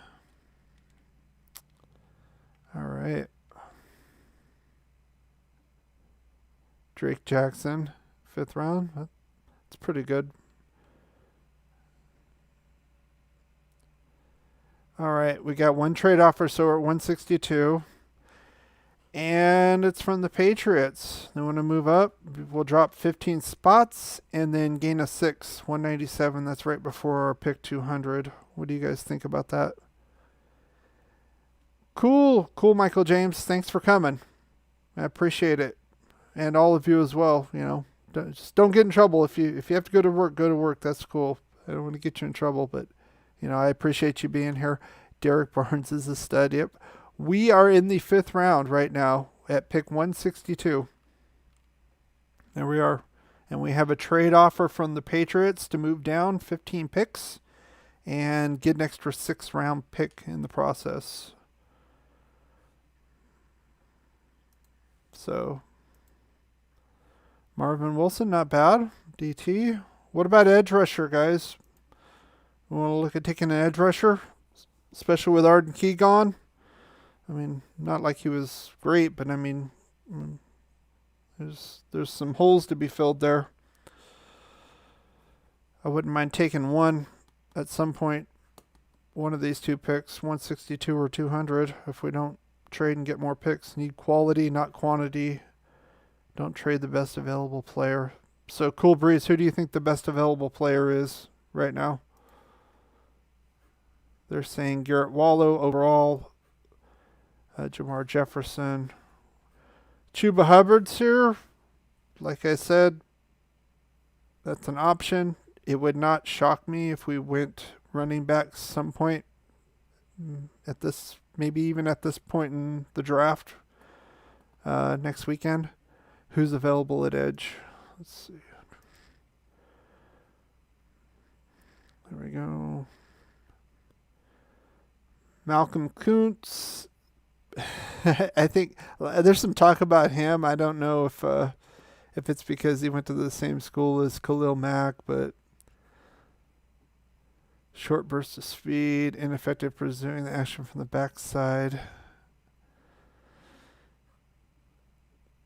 All right. Drake Jackson, 5th round. That's pretty good. All right. We got 1 trade offer, so we're at 162. And it's from the Patriots. They want to move up. We'll drop 15 spots and then gain a 6, 197. That's right before our pick 200. What do you guys think about that? Cool, Michael James. Thanks for coming. I appreciate it, and all of you as well. You know, just don't get in trouble if you have to go to work. Go to work. That's cool. I don't want to get you in trouble, but you know, I appreciate you being here. Derek Barnes is a stud. Yep. We are in the 5th round right now at pick 162. There we are. And we have a trade offer from the Patriots to move down 15 picks and get an extra 6th round pick in the process. So, Marvin Wilson, not bad. DT. What about edge rusher, guys? We want to look at taking an edge rusher, especially with Arden Key gone. I mean, not like he was great, but I mean, there's some holes to be filled there. I wouldn't mind taking one at some point. One of these 2 picks, 162 or 200. If we don't trade and get more picks, need quality, not quantity. Don't trade the best available player. So, Cool Breeze, who do you think the best available player is right now? They're saying Garrett Wallow overall. Jamar Jefferson. Chuba Hubbard's here. Like I said, that's an option. It would not shock me if we went running back some point at this, maybe even at this point in the draft next weekend. Who's available at edge? Let's see. There we go. Malcolm Kuntz. I think there's some talk about him. I don't know if it's because he went to the same school as Khalil Mack, but short burst of speed, ineffective pursuing the action from the backside.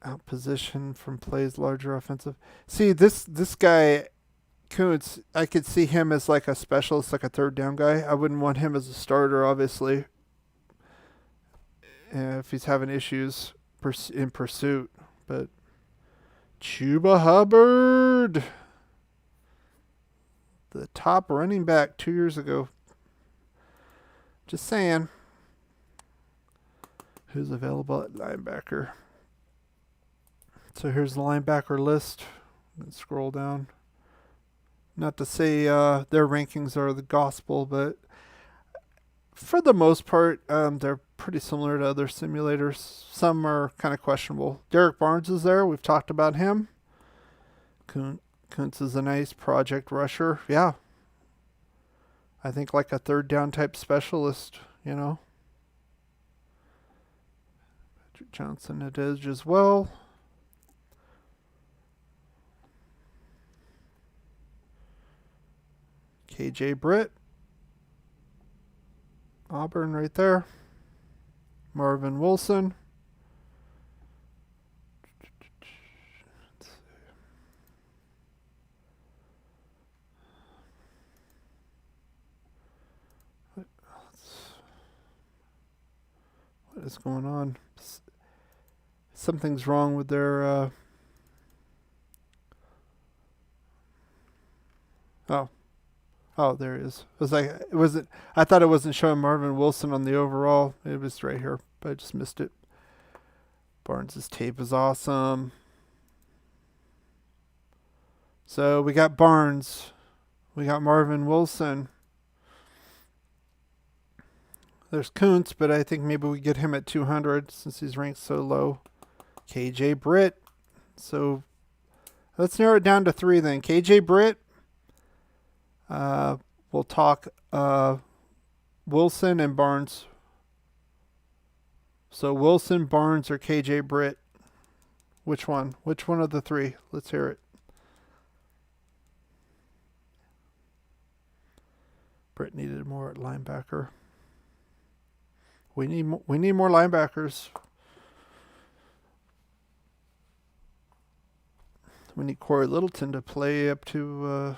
Out position from plays larger offensive. See, this guy, Kuntz, I could see him as like a specialist, like a third down guy. I wouldn't want him as a starter, obviously, if he's having issues in pursuit. But Chuba Hubbard, the top running back 2 years ago. Just saying. Who's available at linebacker? So here's the linebacker list. Let's scroll down. Not to say their rankings are the gospel, but for the most part, they're pretty similar to other simulators. Some are kind of questionable. Derek Barnes is there. We've talked about him. Kuntz is a nice project rusher. Yeah. I think like a third down type specialist, you know. Patrick Johnson at edge as well. KJ Britt. Auburn right there. Marvin Wilson. What is going on? Something's wrong with their... Oh, there it is. I thought it wasn't showing Marvin Wilson on the overall. It was right here, but I just missed it. Barnes' tape is awesome. So we got Barnes. We got Marvin Wilson. There's Kuntz, but I think maybe we get him at 200 since he's ranked so low. KJ Britt. So let's narrow it down to 3 then. KJ Britt. We'll talk Wilson and Barnes. So Wilson, Barnes, or KJ Britt. Which one? Which one of the 3? Let's hear it. Britt needed more at linebacker. We need more linebackers. We need Corey Littleton to play up to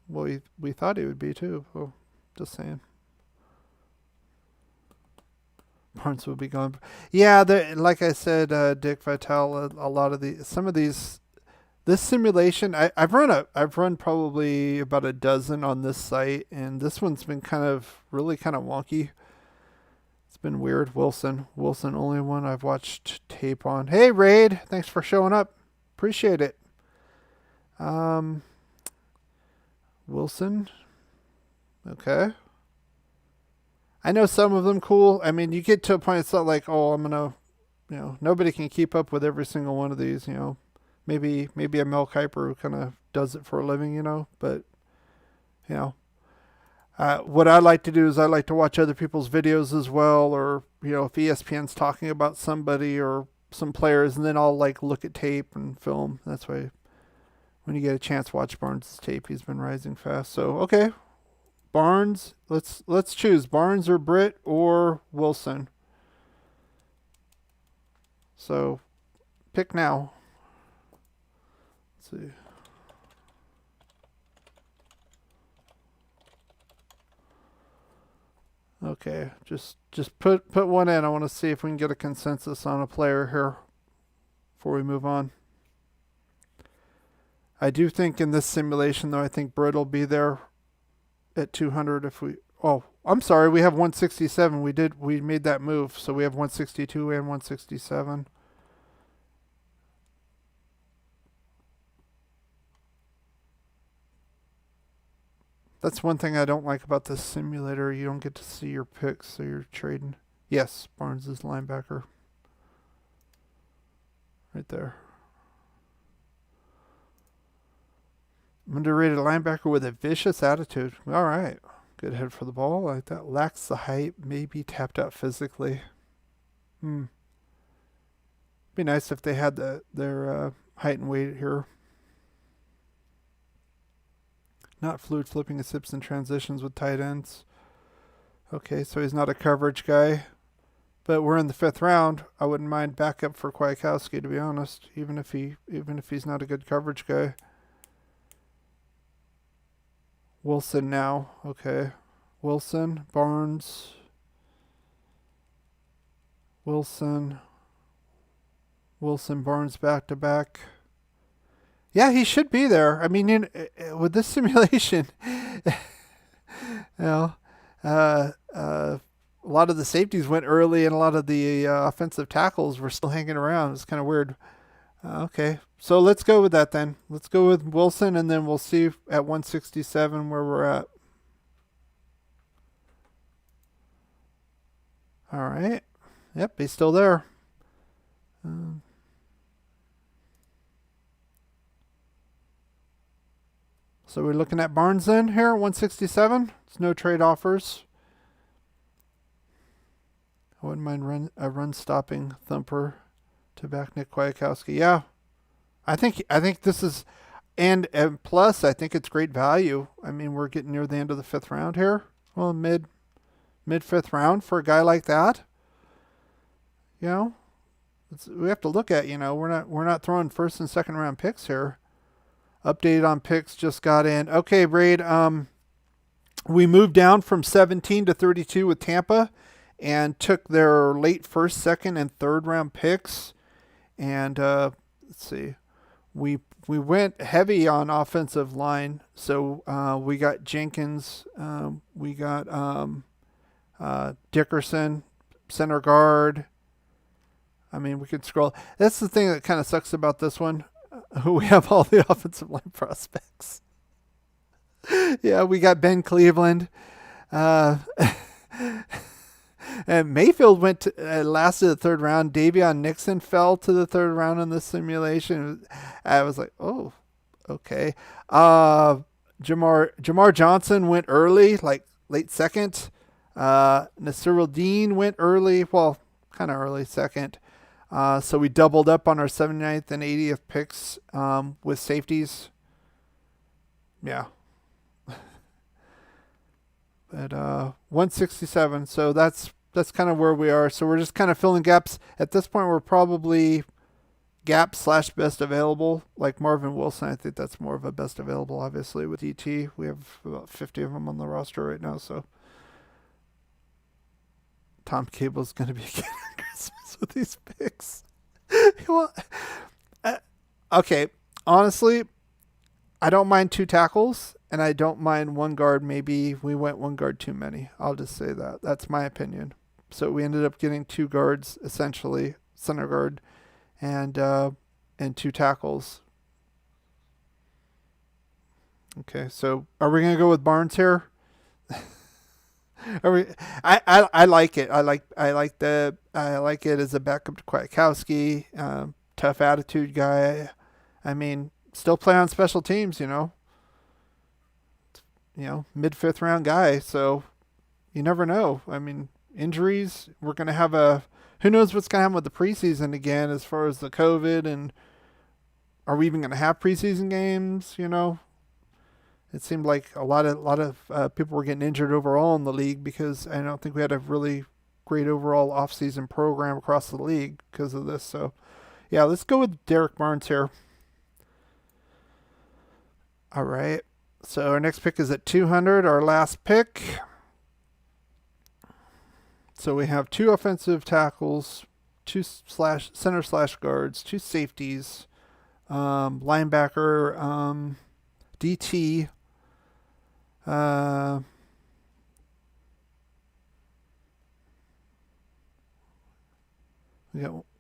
what we thought he would be too. Oh, just saying. Barnes will be gone. Yeah, like I said, Dick Vitale, a lot of this simulation. I've run probably about a dozen on this site, and this one's been really kind of wonky. It's been weird. Wilson, only one I've watched tape on. Hey, Raid, thanks for showing up. Appreciate it. Wilson. Okay. I know some of them cool. I mean, you get to a point, it's not like, oh, I'm going to, nobody can keep up with every single one of these, Maybe a Mel Kiper who kind of does it for a living, but, what I like to do is I like to watch other people's videos as well, or, if ESPN's talking about somebody or some players, and then I'll look at tape and film. That's why when you get a chance, watch Barnes' tape. He's been rising fast. So, okay. Barnes, let's choose Barnes or Britt or Wilson. So, pick now. Let's see. Okay, just put one in. I want to see if we can get a consensus on a player here before we move on. I do think in this simulation, though, I think Britt will be there at 200 if we... Oh, I'm sorry. We have 167. We made that move. So we have 162 and 167. That's one thing I don't like about this simulator. You don't get to see your picks, so you're trading. Yes, Barnes is linebacker. Right there. Underrated linebacker with a vicious attitude. All right. Good head for the ball. Like that. Lacks the height. Maybe tapped out physically. Be nice if they had their height and weight here. Not fluid flipping his hips and transitions with tight ends. Okay, so he's not a coverage guy. but we're in the 5th round. I wouldn't mind backup for Kwiatkowski, to be honest, even if he's not a good coverage guy. Wilson now, okay. Wilson, Barnes, Wilson, Barnes back to back. Yeah, he should be there. I mean, with this simulation, you know, a lot of the safeties went early, and a lot of the offensive tackles were still hanging around. It's kind of weird. Okay, so let's go with that then. Let's go with Wilson, and then we'll see at 167 where we're at. All right. Yep, he's still there. So we're looking at Barnes then here, 167. It's no trade offers. I wouldn't mind a run stopping thumper to back Nick Kwiatkowski. Yeah, I think this is, and plus I think it's great value. I mean, we're getting near the end of the 5th round here. Well, mid 5th round for a guy like that. You know, we have to look at. You know, we're not throwing 1st and 2nd round picks here. Updated on picks just got in. Okay, Braid. We moved down from 17 to 32 with Tampa, and took their late 1st, 2nd, and 3rd round picks. And let's see, we went heavy on offensive line. So we got Jenkins, we got Dickerson, center guard. I mean, we could scroll. That's the thing that kind of sucks about this one. We have all the offensive line prospects. Yeah, we got Ben Cleveland. And Mayfield went to, last to the 3rd round. Davion Nixon fell to the 3rd round in this simulation. I was like, oh, okay. Jamar Johnson went early, like late 2nd. Nasruddin went early, well, kind of early 2nd. So we doubled up on our 79th and 80th picks with safeties. Yeah. But 167. So that's kind of where we are. So we're just kind of filling gaps. At this point, we're probably gap/best available. Like Marvin Wilson, I think that's more of a best available, obviously, with DT. We have about 50 of them on the roster right now. So Tom Cable's going to be getting Christmas with these picks. Well, okay, honestly, I don't mind 2 tackles, and I don't mind 1 guard. Maybe we went 1 guard too many. I'll just say that. That's my opinion. So we ended up getting 2 guards, essentially, center guard, and 2 tackles. Okay, so are we going to go with Barnes here? I like it. I like it as a backup to Kwiatkowski. Tough attitude guy. I mean, still play on special teams, you know. Mid 5th round guy. So you never know. I mean, injuries. We're gonna have who knows what's gonna happen with the preseason again as far as the COVID, and are we even gonna have preseason games? You know. It seemed like a lot of people were getting injured overall in the league because I don't think we had a really great overall offseason program across the league because of this. So, yeah, let's go with Derek Barnes here. All right. So our next pick is at 200, our last pick. So we have 2 offensive tackles, 2 center/guards, 2 safeties, linebacker, DT.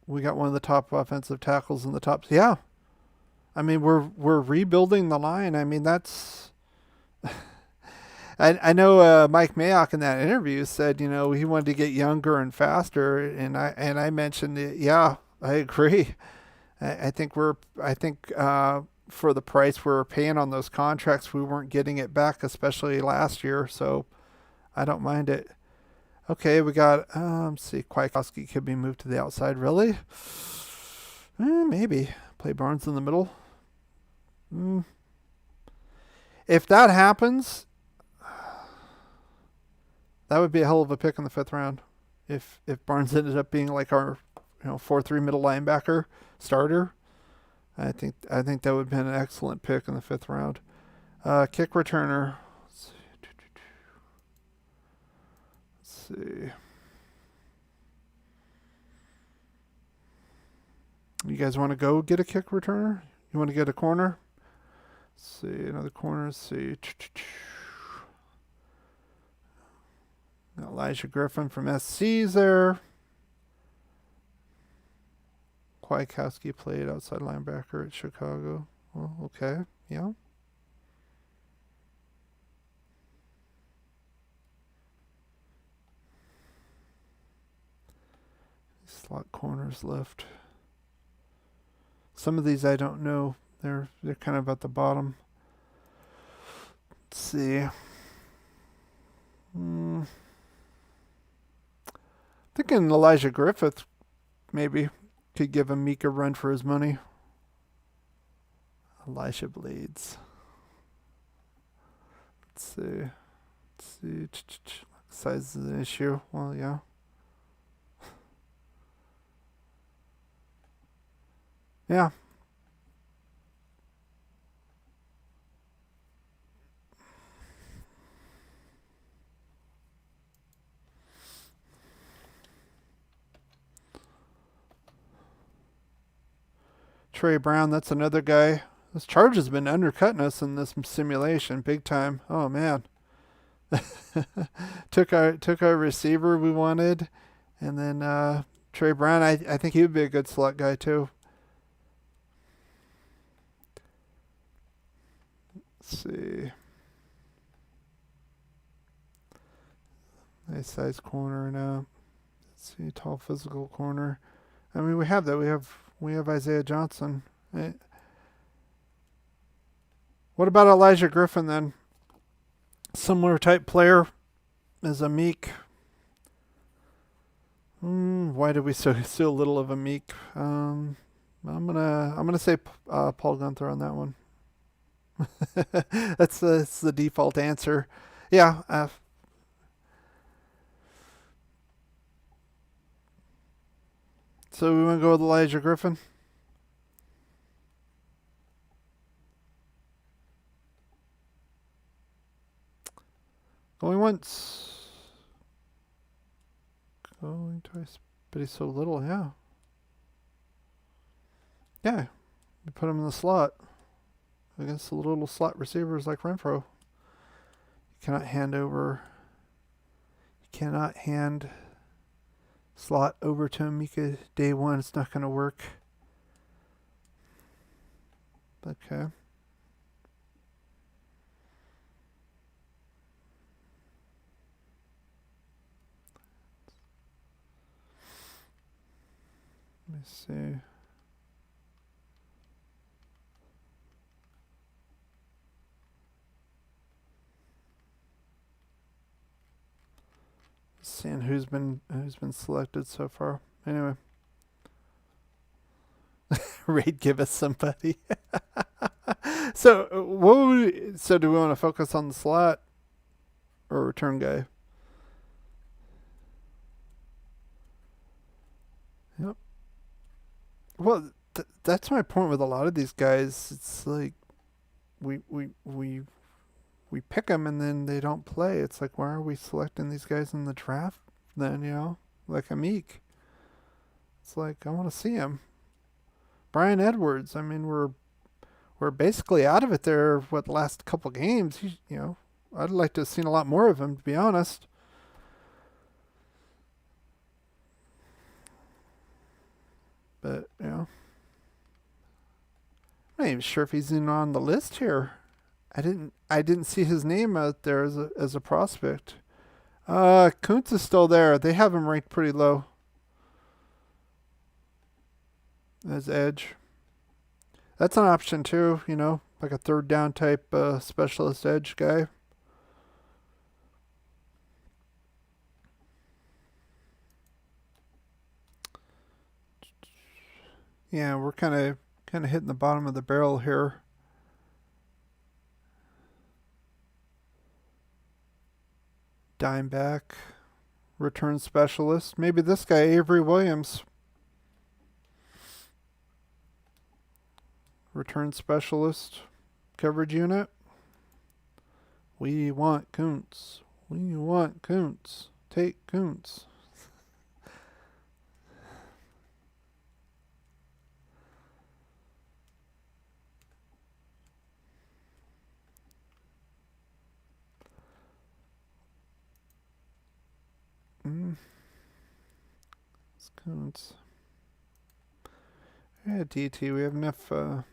We got one of the top offensive tackles in the top. Yeah, I mean we're rebuilding the line. I mean that's. I know Mike Mayock in that interview said he wanted to get younger and faster, and I mentioned it. Yeah, I agree. I think for the price we were paying on those contracts, we weren't getting it back, especially last year. So I don't mind it. Okay, we got, let's see, Kwiatkowski could be moved to the outside. Really? Maybe. Play Barnes in the middle. If that happens, that would be a hell of a pick in the 5th round. if Barnes ended up being like our 4-3 middle linebacker starter. I think that would have been an excellent pick in the 5th round. Kick returner. Let's see. You guys want to go get a kick returner? You want to get a corner? Let's see, another corner. Let's see. Elijah Griffin from SC's there. Kwiatkowski played outside linebacker at Chicago. Well, okay, yeah. Slot corners left. Some of these I don't know. They're kind of at the bottom. Let's see. Thinking Elijah Griffith maybe could give a Meek a run for his money. Elisha Blades. Let's see. Size is an issue. Well, yeah. Yeah. Trey Brown, that's another guy. This charge has been undercutting us in this simulation big time. Oh man. took our receiver we wanted, and then Trey Brown, I think he would be a good slot guy too. Let's see. Nice size corner now. Let's see, tall physical corner. I mean, we have that. We have Isaiah Johnson. What about Elijah Griffin then? Similar type player as a Meek. Why did we so little of a Meek? I'm gonna say Paul Gunther on that one. That's the default answer. Yeah. So we want to go with Elijah Griffin. Going once. Going twice. But he's so little, yeah. Yeah. We put him in the slot against the little slot receivers like Renfro. You cannot hand slot over to Mika day one. It's not going to work. Okay. Let me see. Seeing who's been selected so far. Anyway. Raid, give us somebody. So do we want to focus on the slot or return guy? Yep. Well, that's my point with a lot of these guys. It's like we pick them and then they don't play. It's like, why are we selecting these guys in the draft then, like a Meek? It's like, I want to see him. Brian Edwards, I mean, we're basically out of it there, the last couple games. I'd like to have seen a lot more of him, to be honest. But, I'm not even sure if he's even on the list here. I didn't see his name out there as a prospect. Kuntz is still there. They have him ranked pretty low as edge. That's an option too, like a third down type specialist edge guy. Yeah, we're kind of hitting the bottom of the barrel here. Dime back. return specialist. Maybe this guy, Avery Williams. Return specialist. Coverage unit. We want Kuntz. We want Kuntz. Take Kuntz. It's Kuntz. Yeah, DT. We have enough. I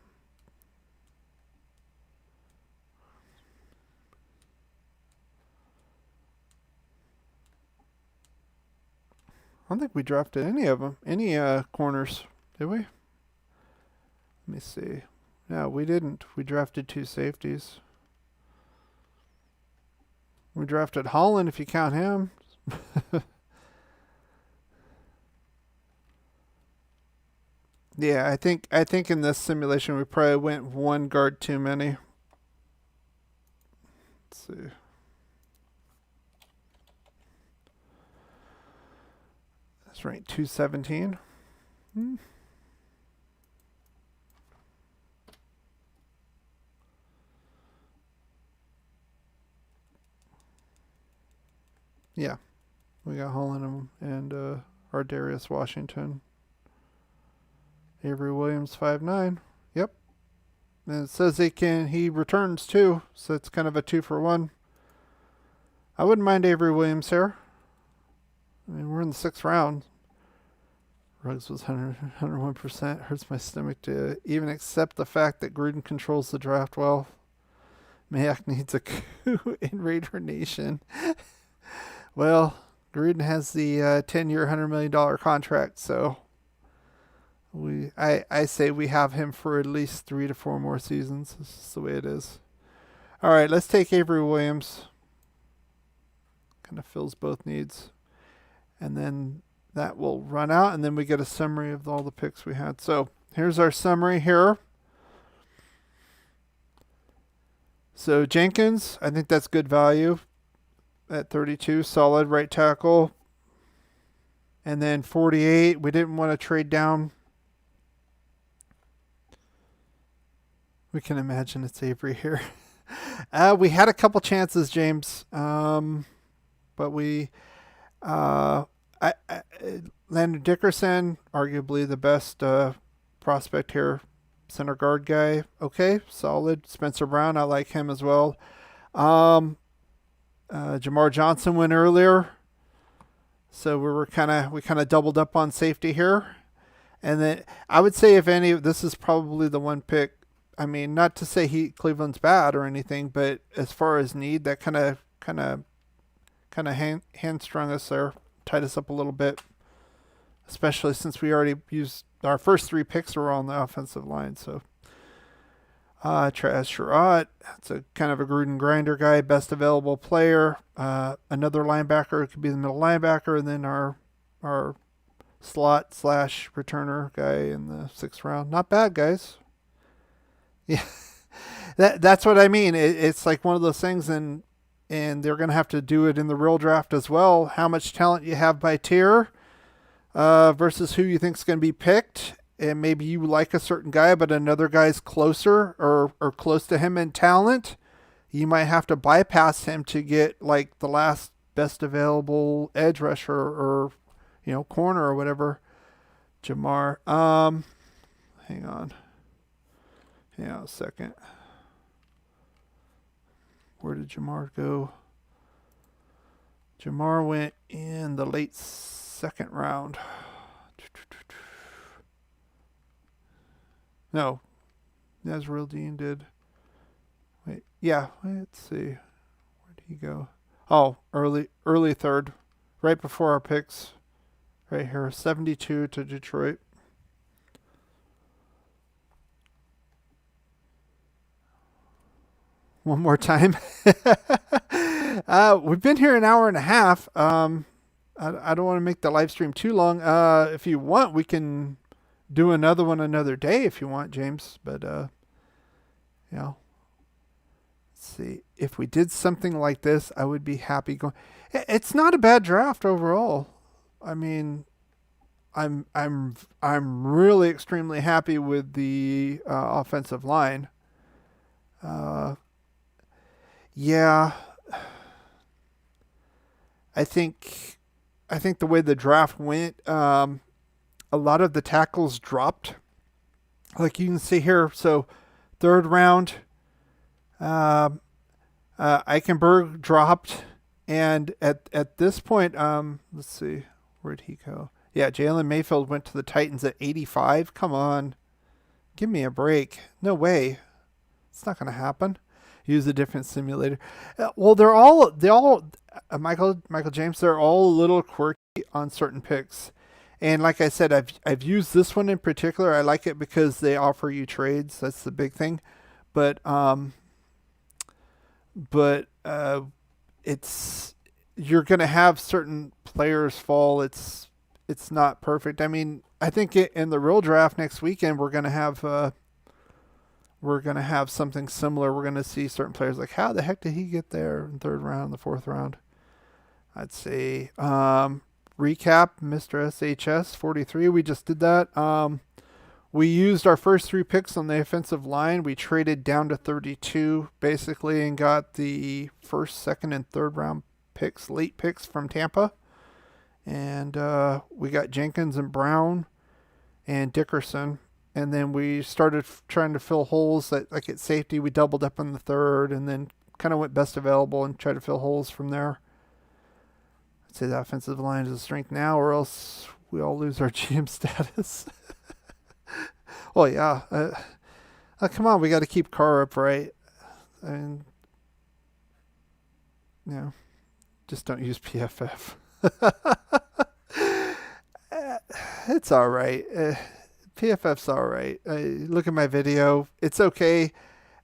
don't think we drafted any of them. Any corners, did we? Let me see. No, we didn't. We drafted 2 safeties. We drafted Holland, if you count him. Yeah, I think in this simulation we probably went 1 guard too many. Let's see. That's ranked 217. Yeah, we got Holland and our Darius Washington. Avery Williams 5'9". Yep. And it says he returns too, so it's kind of a 2-for-1. I wouldn't mind Avery Williams here. I mean, we're in the 6th round. Ruggs was 101%. Hurts my stomach to even accept the fact that Gruden controls the draft well. Mayak needs a coup in Raider Nation. Well, Gruden has the 10-year, $100 million contract, so I say we have him for at least 3 to 4 more seasons. This is the way it is. All right, let's take Avery Williams. Kind of fills both needs. And then that will run out, and then we get a summary of all the picks we had. So here's our summary here. So Jenkins, I think that's good value at 32, solid right tackle. And then 48, we didn't want to trade down. We can imagine it's Avery here. We had a couple chances, James, but we Landon Dickerson, arguably the best prospect here, center guard guy. Okay, solid. Spencer Brown, I like him as well. Jamar Johnson went earlier, so we kind of doubled up on safety here. And then I would say, if any, this is probably the one pick. I mean, not to say Cleveland's bad or anything, but as far as need, that kind of hamstrung us there, tied us up a little bit, especially since we already used our first 3 picks were on the offensive line. So Traz Sherrod, that's a kind of a Gruden grinder guy, best available player. Another linebacker could be the middle linebacker, and then our slot / returner guy in the 6th round. Not bad, guys. Yeah, that's what I mean. It's like one of those things, and they're going to have to do it in the real draft as well. How much talent you have by tier versus who you think is going to be picked. And maybe you like a certain guy, but another guy's closer or close to him in talent. You might have to bypass him to get like the last best available edge rusher or corner or whatever. Jamar. Hang on. Yeah, a second. Where did Jamar go? Jamar went in the late 2nd round. No, Nazril Dean did. Wait, yeah, let's see. Where did he go? Oh, early 3rd, right before our picks. Right here, 72 to Detroit. One more time. We've been here an hour and a half. I don't want to make the live stream too long. If you want, we can do another one another day if you want, James. But let's see. If we did something like this, I would be happy going. It's not a bad draft overall. I mean, I'm really extremely happy with the offensive line. Uh, yeah, I think I think the way the draft went, a lot of the tackles dropped. Like you can see here, so third round, um, Eichenberg dropped, and at this point, let's see, where'd he go? Yeah, Jalen Mayfield went to the Titans at 85. Come on, give me a break. No way, it's not gonna happen. Use a different simulator. Well, Michael James. They're all a little quirky on certain picks. And like I said, I've used this one in particular. I like it because they offer you trades. That's the big thing. But it's you're gonna have certain players fall. It's not perfect. I mean, I think in the real draft next weekend we're gonna have something similar. We're gonna see certain players like, how the heck did he get there in third round, the fourth round? I'd say recap, Mr. SHS 43. We just did that. We used our first three picks on the offensive line. We traded down to 32 basically and got the first, second, and third round picks, late picks from Tampa. And we got Jenkins and Brown and Dickerson. And then we started trying to fill holes like at safety. We doubled up in the third and then kind of went best available and tried to fill holes from there. I'd say the offensive line is a strength now, or else we all lose our GM status. Well, yeah. Come on, we got to keep Carr upright. I mean, just don't use PFF. It's all right. PFF's all right. Look at my video. It's okay.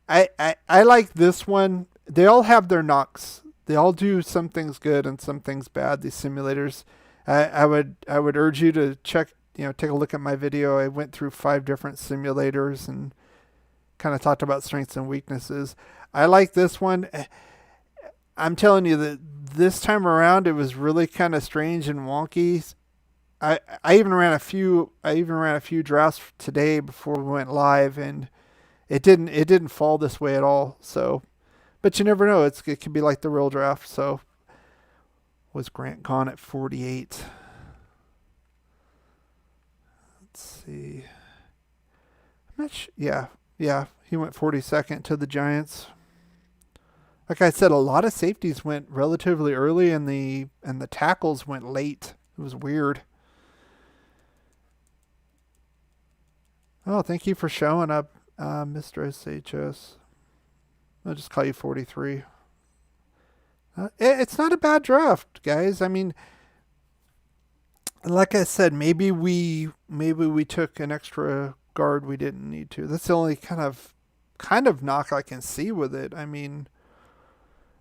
I like this one. They all have their knocks. They all do some things good and some things bad, these simulators. I would urge you to check, take a look at my video. I went through 5 different simulators and kind of talked about strengths and weaknesses. I like this one. I'm telling you that this time around it was really kind of strange and wonky. I even ran a few drafts today before we went live, and it didn't fall this way at all. So, but you never know. It could be like the real draft. So, was Grant gone at 48? Let's see. I'm not sure. Yeah, he went 42nd to the Giants. Like I said, a lot of safeties went relatively early, and the tackles went late. It was weird. Oh, thank you for showing up, Mr. SHS. I'll just call you 43. It's not a bad draft, guys. I mean, like I said, maybe we took an extra guard we didn't need to. That's the only kind of knock I can see with it. I mean,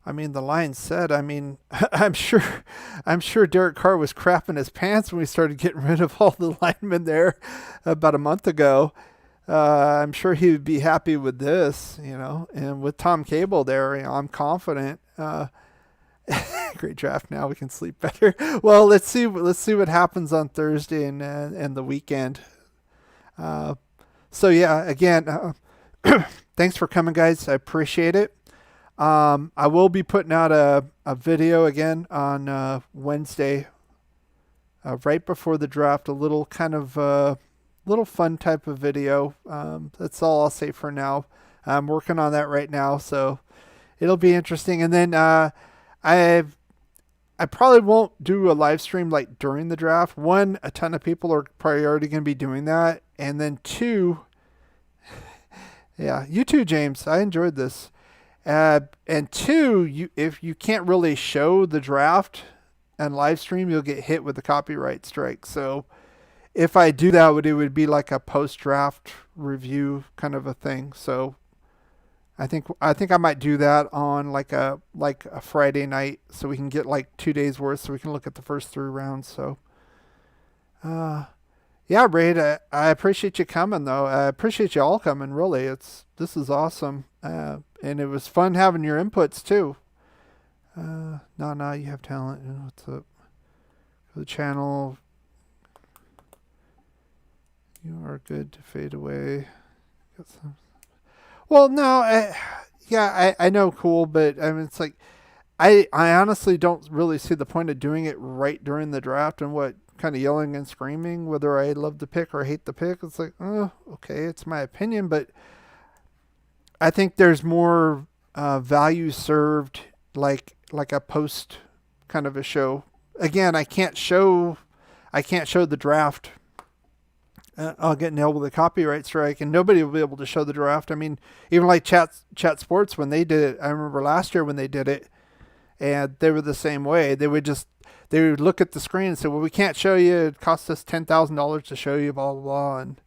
the line said. I mean, I'm sure Derek Carr was crapping his pants when we started getting rid of all the linemen there about a month ago. I'm sure he would be happy with this, and with Tom Cable there, I'm confident. Great draft. Now we can sleep better. Well, let's see what happens on Thursday and the weekend. So yeah, again, thanks for coming, guys. I appreciate it. I will be putting out a video again on Wednesday, right before the draft. A little kind of little fun type of video. That's all I'll say for now. I'm working on that right now, so it'll be interesting. And then I probably won't do a live stream like during the draft. One, a ton of people are probably already going to be doing that, and then two, yeah, you too, James. I enjoyed this. And two, if you can't really show the draft and live stream, you'll get hit with the copyright strike. So if I do that, it would be like a post-draft review kind of a thing. So I think I might do that on like a Friday night, so we can get like 2 days worth, so we can look at the first 3 rounds. So yeah, Raid, I appreciate you coming though. I appreciate you all coming. Really, this is awesome. And it was fun having your inputs too. No, you have talent. What's up? The channel. You are good to fade away. Got some. Well, no, I know, cool, but I mean, it's like I honestly don't really see the point of doing it right during the draft and what kind of yelling and screaming whether I love the pick or hate the pick. It's like, oh, okay, it's my opinion, but I think there's more value served like a post kind of a show. Again, I can't show the draft. I'll get nailed with a copyright strike, and nobody will be able to show the draft. I mean, even like Chat Sports when they did it. I remember last year when they did it, and they were the same way. They would look at the screen and say, "Well, we can't show you. It costs us $10,000 to show you." Blah blah blah. And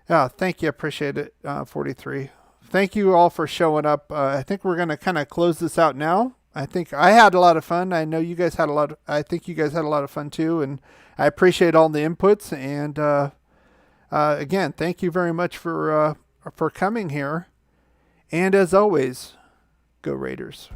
yeah, thank you, appreciate it. 43. Thank you all for showing up. I think we're gonna kind of close this out now. I think I had a lot of fun. I know you guys had a lot. I think you guys had a lot of fun too, and I appreciate all the inputs. And again, thank you very much for coming here. And as always, go Raiders.